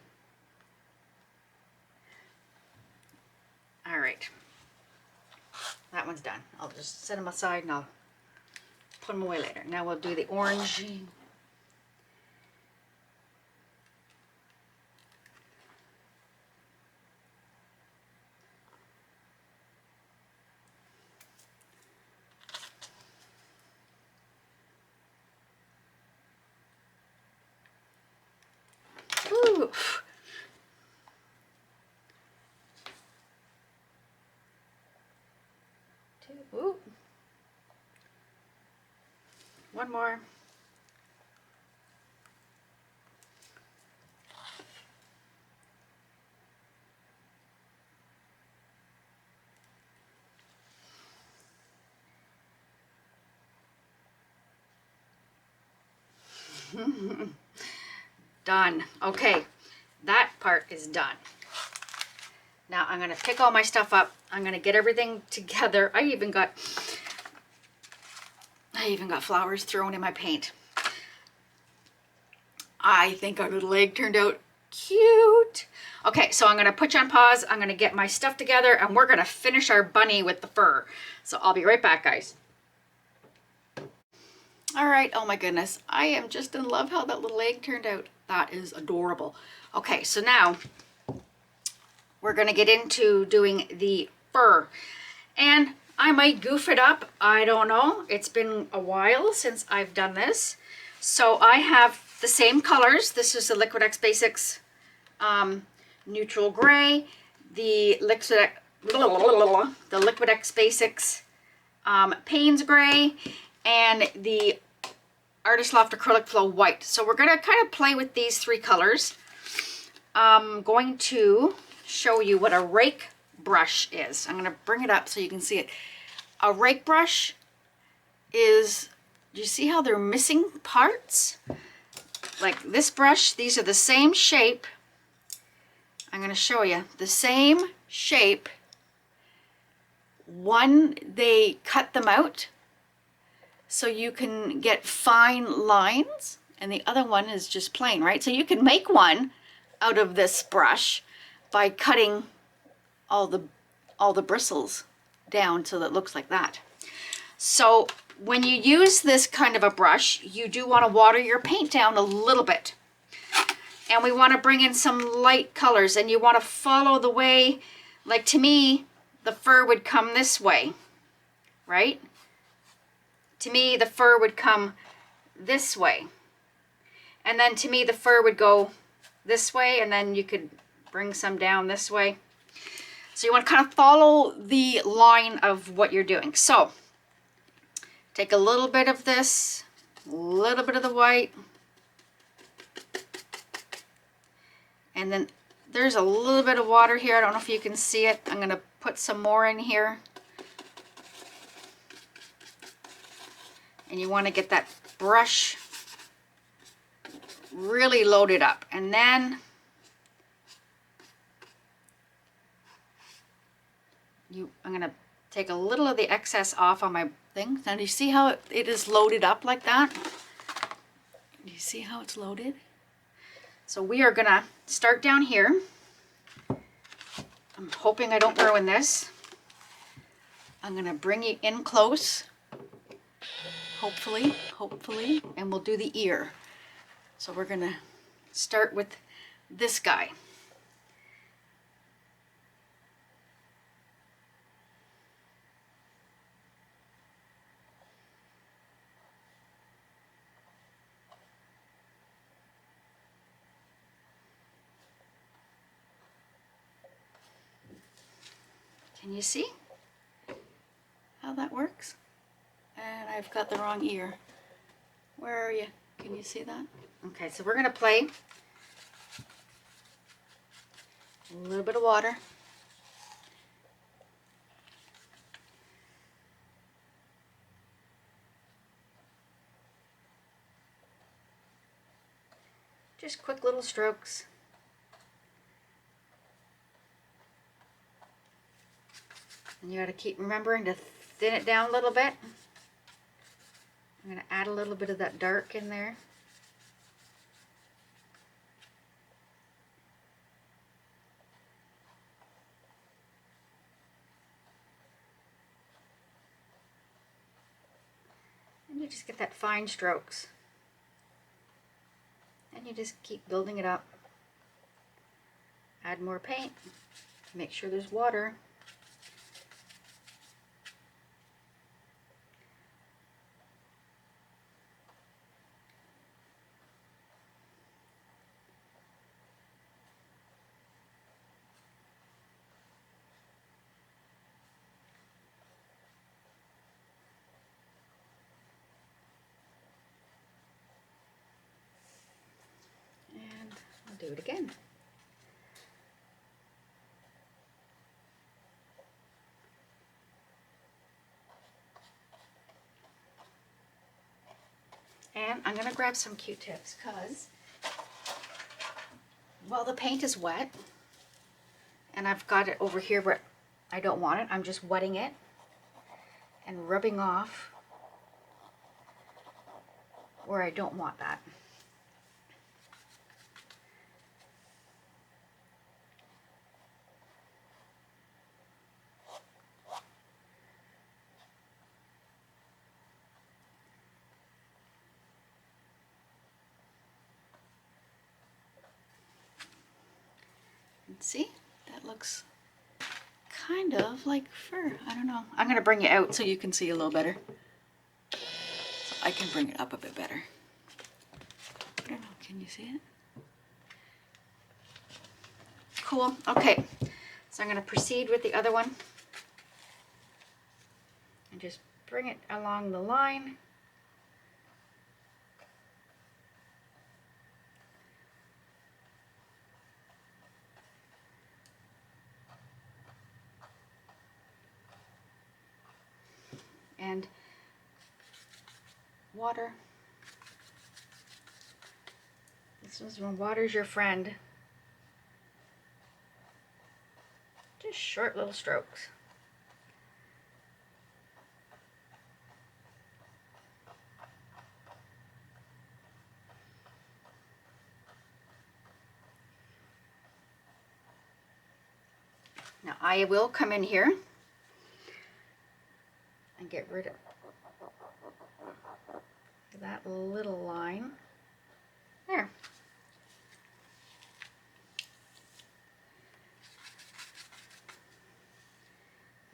All right. That one's done. I'll just set them aside and I'll put them away later. Now we'll do the orange. Ooh. Ooh. One more. Done. Okay, that part is done. Now I'm gonna pick all my stuff up. I'm gonna get everything together. I even got flowers thrown in my paint. I think our little egg turned out cute. Okay, so I'm gonna put you on pause. I'm gonna get my stuff together and we're gonna finish our bunny with the fur. So I'll be right back, guys. All right, oh my goodness. I am just in love how that little egg turned out. That is adorable. Okay, so now we're gonna get into doing the fur. And I might goof it up, I don't know. It's been a while since I've done this. So I have the same colors. This is the Liquitex Basics neutral gray, the Liquitex Basics Paynes gray, and the Artist Loft Acrylic Flow white. So we're gonna kind of play with these three colors. I'm going to show you what a rake brush is. I'm gonna bring it up so you can see it. A rake brush is, do you see how they're missing parts? Like this brush, these are the same shape. I'm going to show you the same shape. One, they cut them out so you can get fine lines, and the other one is just plain, right? So you can make one out of this brush by cutting all the bristles down so that it looks like that. So when you use this kind of a brush, you do want to water your paint down a little bit. And we want to bring in some light colors, and you want to follow the way, like to me, the fur would come this way, right? To me, the fur would come this way. And then to me, the fur would go this way, and then you could bring some down this way. So you want to kind of follow the line of what you're doing. So take a little bit of this, a little bit of the white, and then there's a little bit of water here. I don't know if you can see it. I'm going to put some more in here. And you want to get that brush really loaded up. And then I'm going to take a little of the excess off on my thing. Now do you see how it is loaded up like that? Do you see how it's loaded? So we are going to start down here. I'm hoping I don't ruin this. I'm going to bring you in close. Hopefully, and we'll do the ear. So we're going to start with this guy. Can you see how that works? And I've got the wrong ear. Where are you? Can you see that? Okay, so we're going to play a little bit of water. Just quick little strokes. And you got to keep remembering to thin it down a little bit. I'm going to add a little bit of that dark in there. And you just get that fine strokes. And you just keep building it up. Add more paint. Make sure there's water. Do it again. And I'm going to grab some Q-tips because while the paint is wet, And I've got it over here where I don't want it. I'm just wetting it and rubbing off where I don't want that. And see, that looks kind of like fur. I don't know. I'm going to bring it out so you can see a little better. So I can bring it up a bit better. I don't know. Can you see it? Cool. Okay. So I'm going to proceed with the other one. And just bring it along the line. And water. This is when water's your friend. Just short little strokes. Now I will come in here and get rid of that little line. There.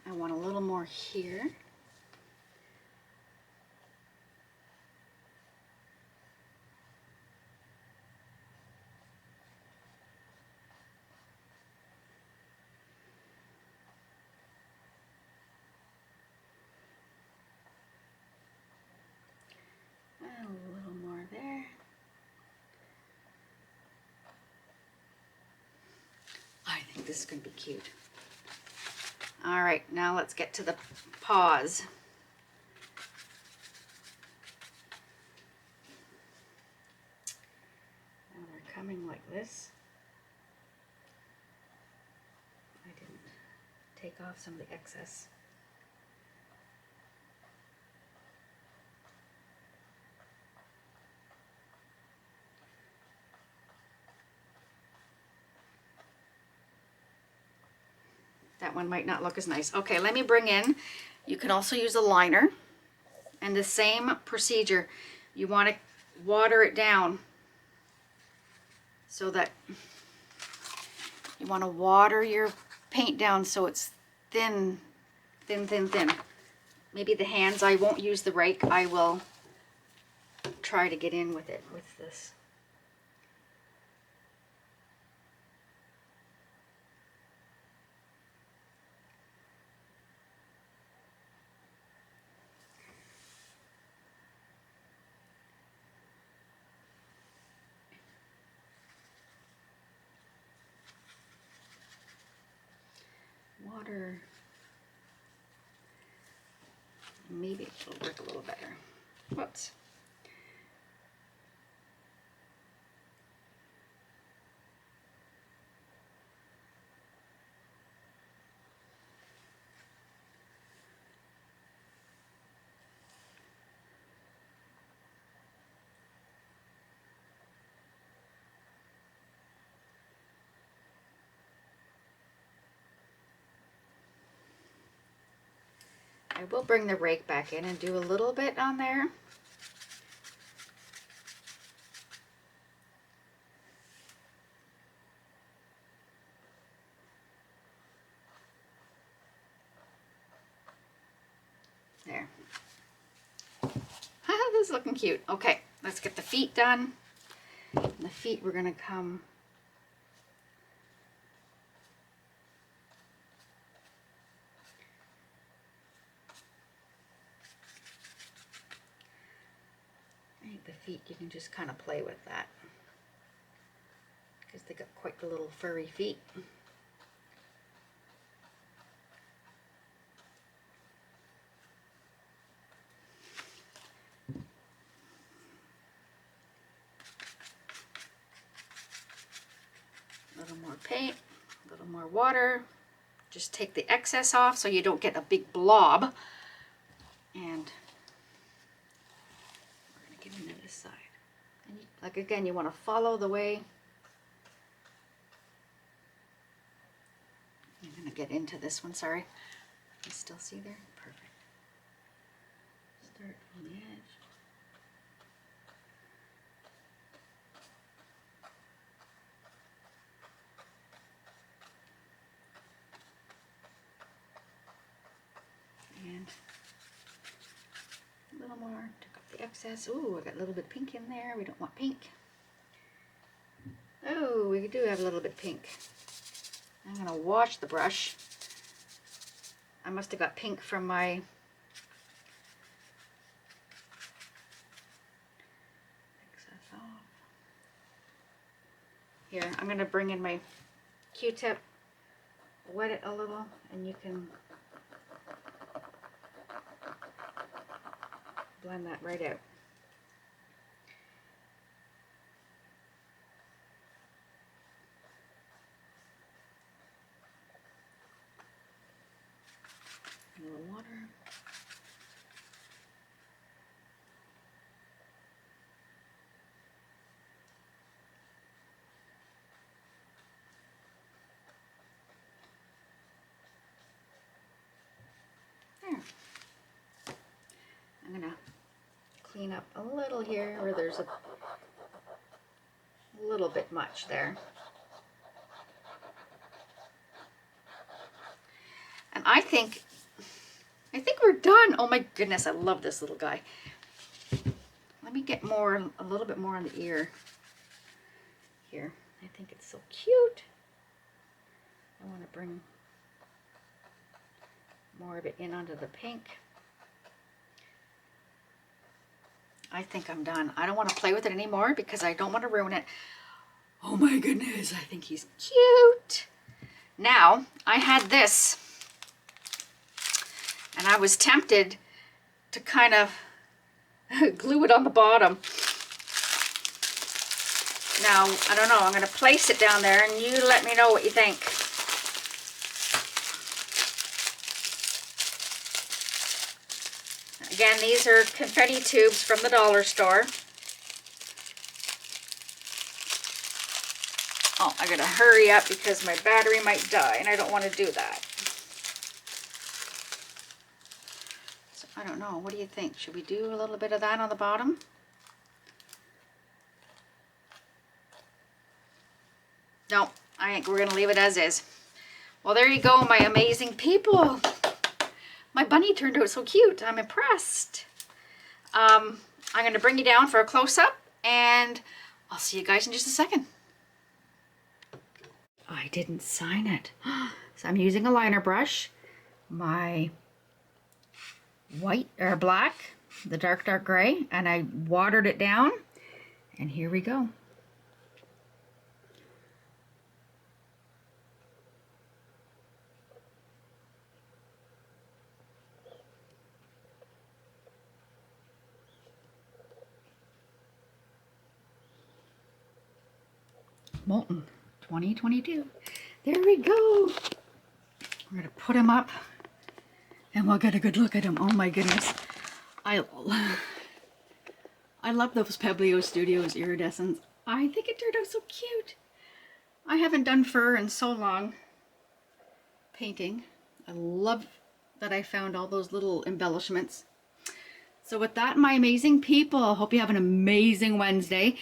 I want a little more here. And a little more there. I think this is going to be cute. All right, now let's get to the paws. Now they're coming like this. I didn't take off some of the excess. That one might not look as nice. Okay, let me bring in, you can also use a liner, and the same procedure. You want to water it down so that you want to water your paint down so it's thin, thin, thin, thin. Maybe the hands, I won't use the rake. I will try to get in with it with this. Water. Maybe it'll work a little better. Whoops. I will bring the rake back in and do a little bit on there. There. This is looking cute. Okay, let's get the feet done. And the feet, we're gonna come the feet, you can just kind of play with that because they got quite the little furry feet. A little more paint, a little little more water. Just take the excess off so you don't get a big blob. And we're going to get into this side. And you, like again, you want to follow the way. I'm going to get into this one, sorry. You still see there? Perfect. Start on the edge. And a little more, took up the excess. Ooh, I got a little bit of pink in there. We don't want pink. Oh, we do have a little bit pink. I'm going to wash the brush. I must have got pink from my excess off. Here, I'm going to bring in my Q-tip, wet it a little, and you can blend that right out. A little water. There. I'm gonna clean up a little here where there's a little bit much there. And I think we're done. Oh my goodness, I love this little guy. Let me get more, a little bit more on the ear here. I think it's so cute. I want to bring more of it in onto the pink. I think I'm done. I don't want to play with it anymore because I don't want to ruin it. Oh my goodness, I think he's cute. Now, I had this, and I was tempted to kind of glue it on the bottom. Now, I don't know, I'm going to place it down there and you let me know what you think. Again, these are confetti tubes from the dollar store. Oh, I gotta hurry up because my battery might die and I don't want to do that. So I don't know, what do you think? Should we do a little bit of that on the bottom? No, I think we're gonna leave it as is. Well, there you go, my amazing people. My bunny turned out so cute. I'm impressed. I'm going to bring you down for a close-up, and I'll see you guys in just a second. I didn't sign it. So I'm using a liner brush, my white or black, the dark gray, and I watered it down, and here we go. Moulton 2022. There we go. We're going to put him up and we'll get a good look at him. Oh my goodness. I love those Pebeo Studios iridescents. I think it turned out so cute. I haven't done fur in so long painting. I love that I found all those little embellishments. So with that, my amazing people, hope you have an amazing Wednesday.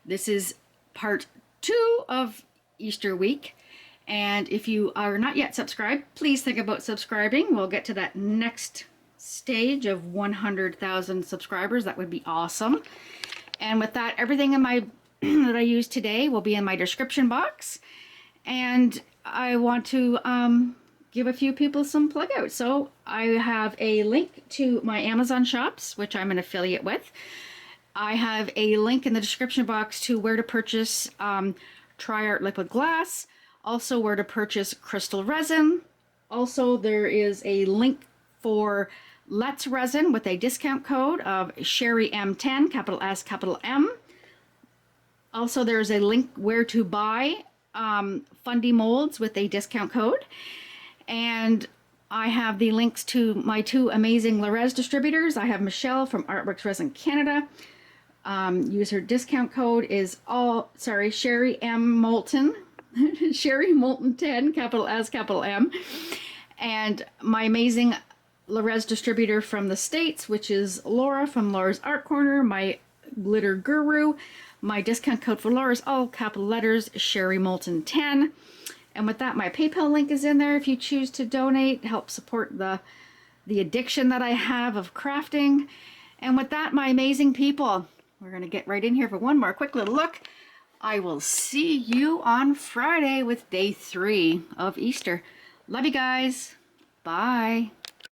This is part 2 of Easter week, and if you are not yet subscribed, please think about subscribing. We'll get to that next stage of 100,000 subscribers. That would be awesome. And with that, everything in my that I use today will be in my description box, and I want to give a few people some plug out. So I have a link to my Amazon shops, which I'm an affiliate with. I have a link in the description box to where to purchase Tri-Art liquid glass, also where to purchase Krystal Resin. Also, there is a link for Let's Resin with a discount code of Sherry M10, capital S, capital M. Also, there's a link where to buy fundy molds with a discount code. And I have the links to my 2 amazing Rez distributors. I have Michelle from Artworks Resin Canada. Use her discount code is Sherry M. Moulton. Sherry Moulton 10, capital S, capital M. And my amazing Rez distributor from the States, which is Laura from Laura's Art Corner, my glitter guru. My discount code for Laura is all capital letters, Sherry Moulton 10. And with that, my PayPal link is in there if you choose to donate, help support the addiction that I have of crafting. And with that, my amazing people, we're going to get right in here for one more quick little look. I will see you on Friday with day 3 of Easter. Love you guys. Bye.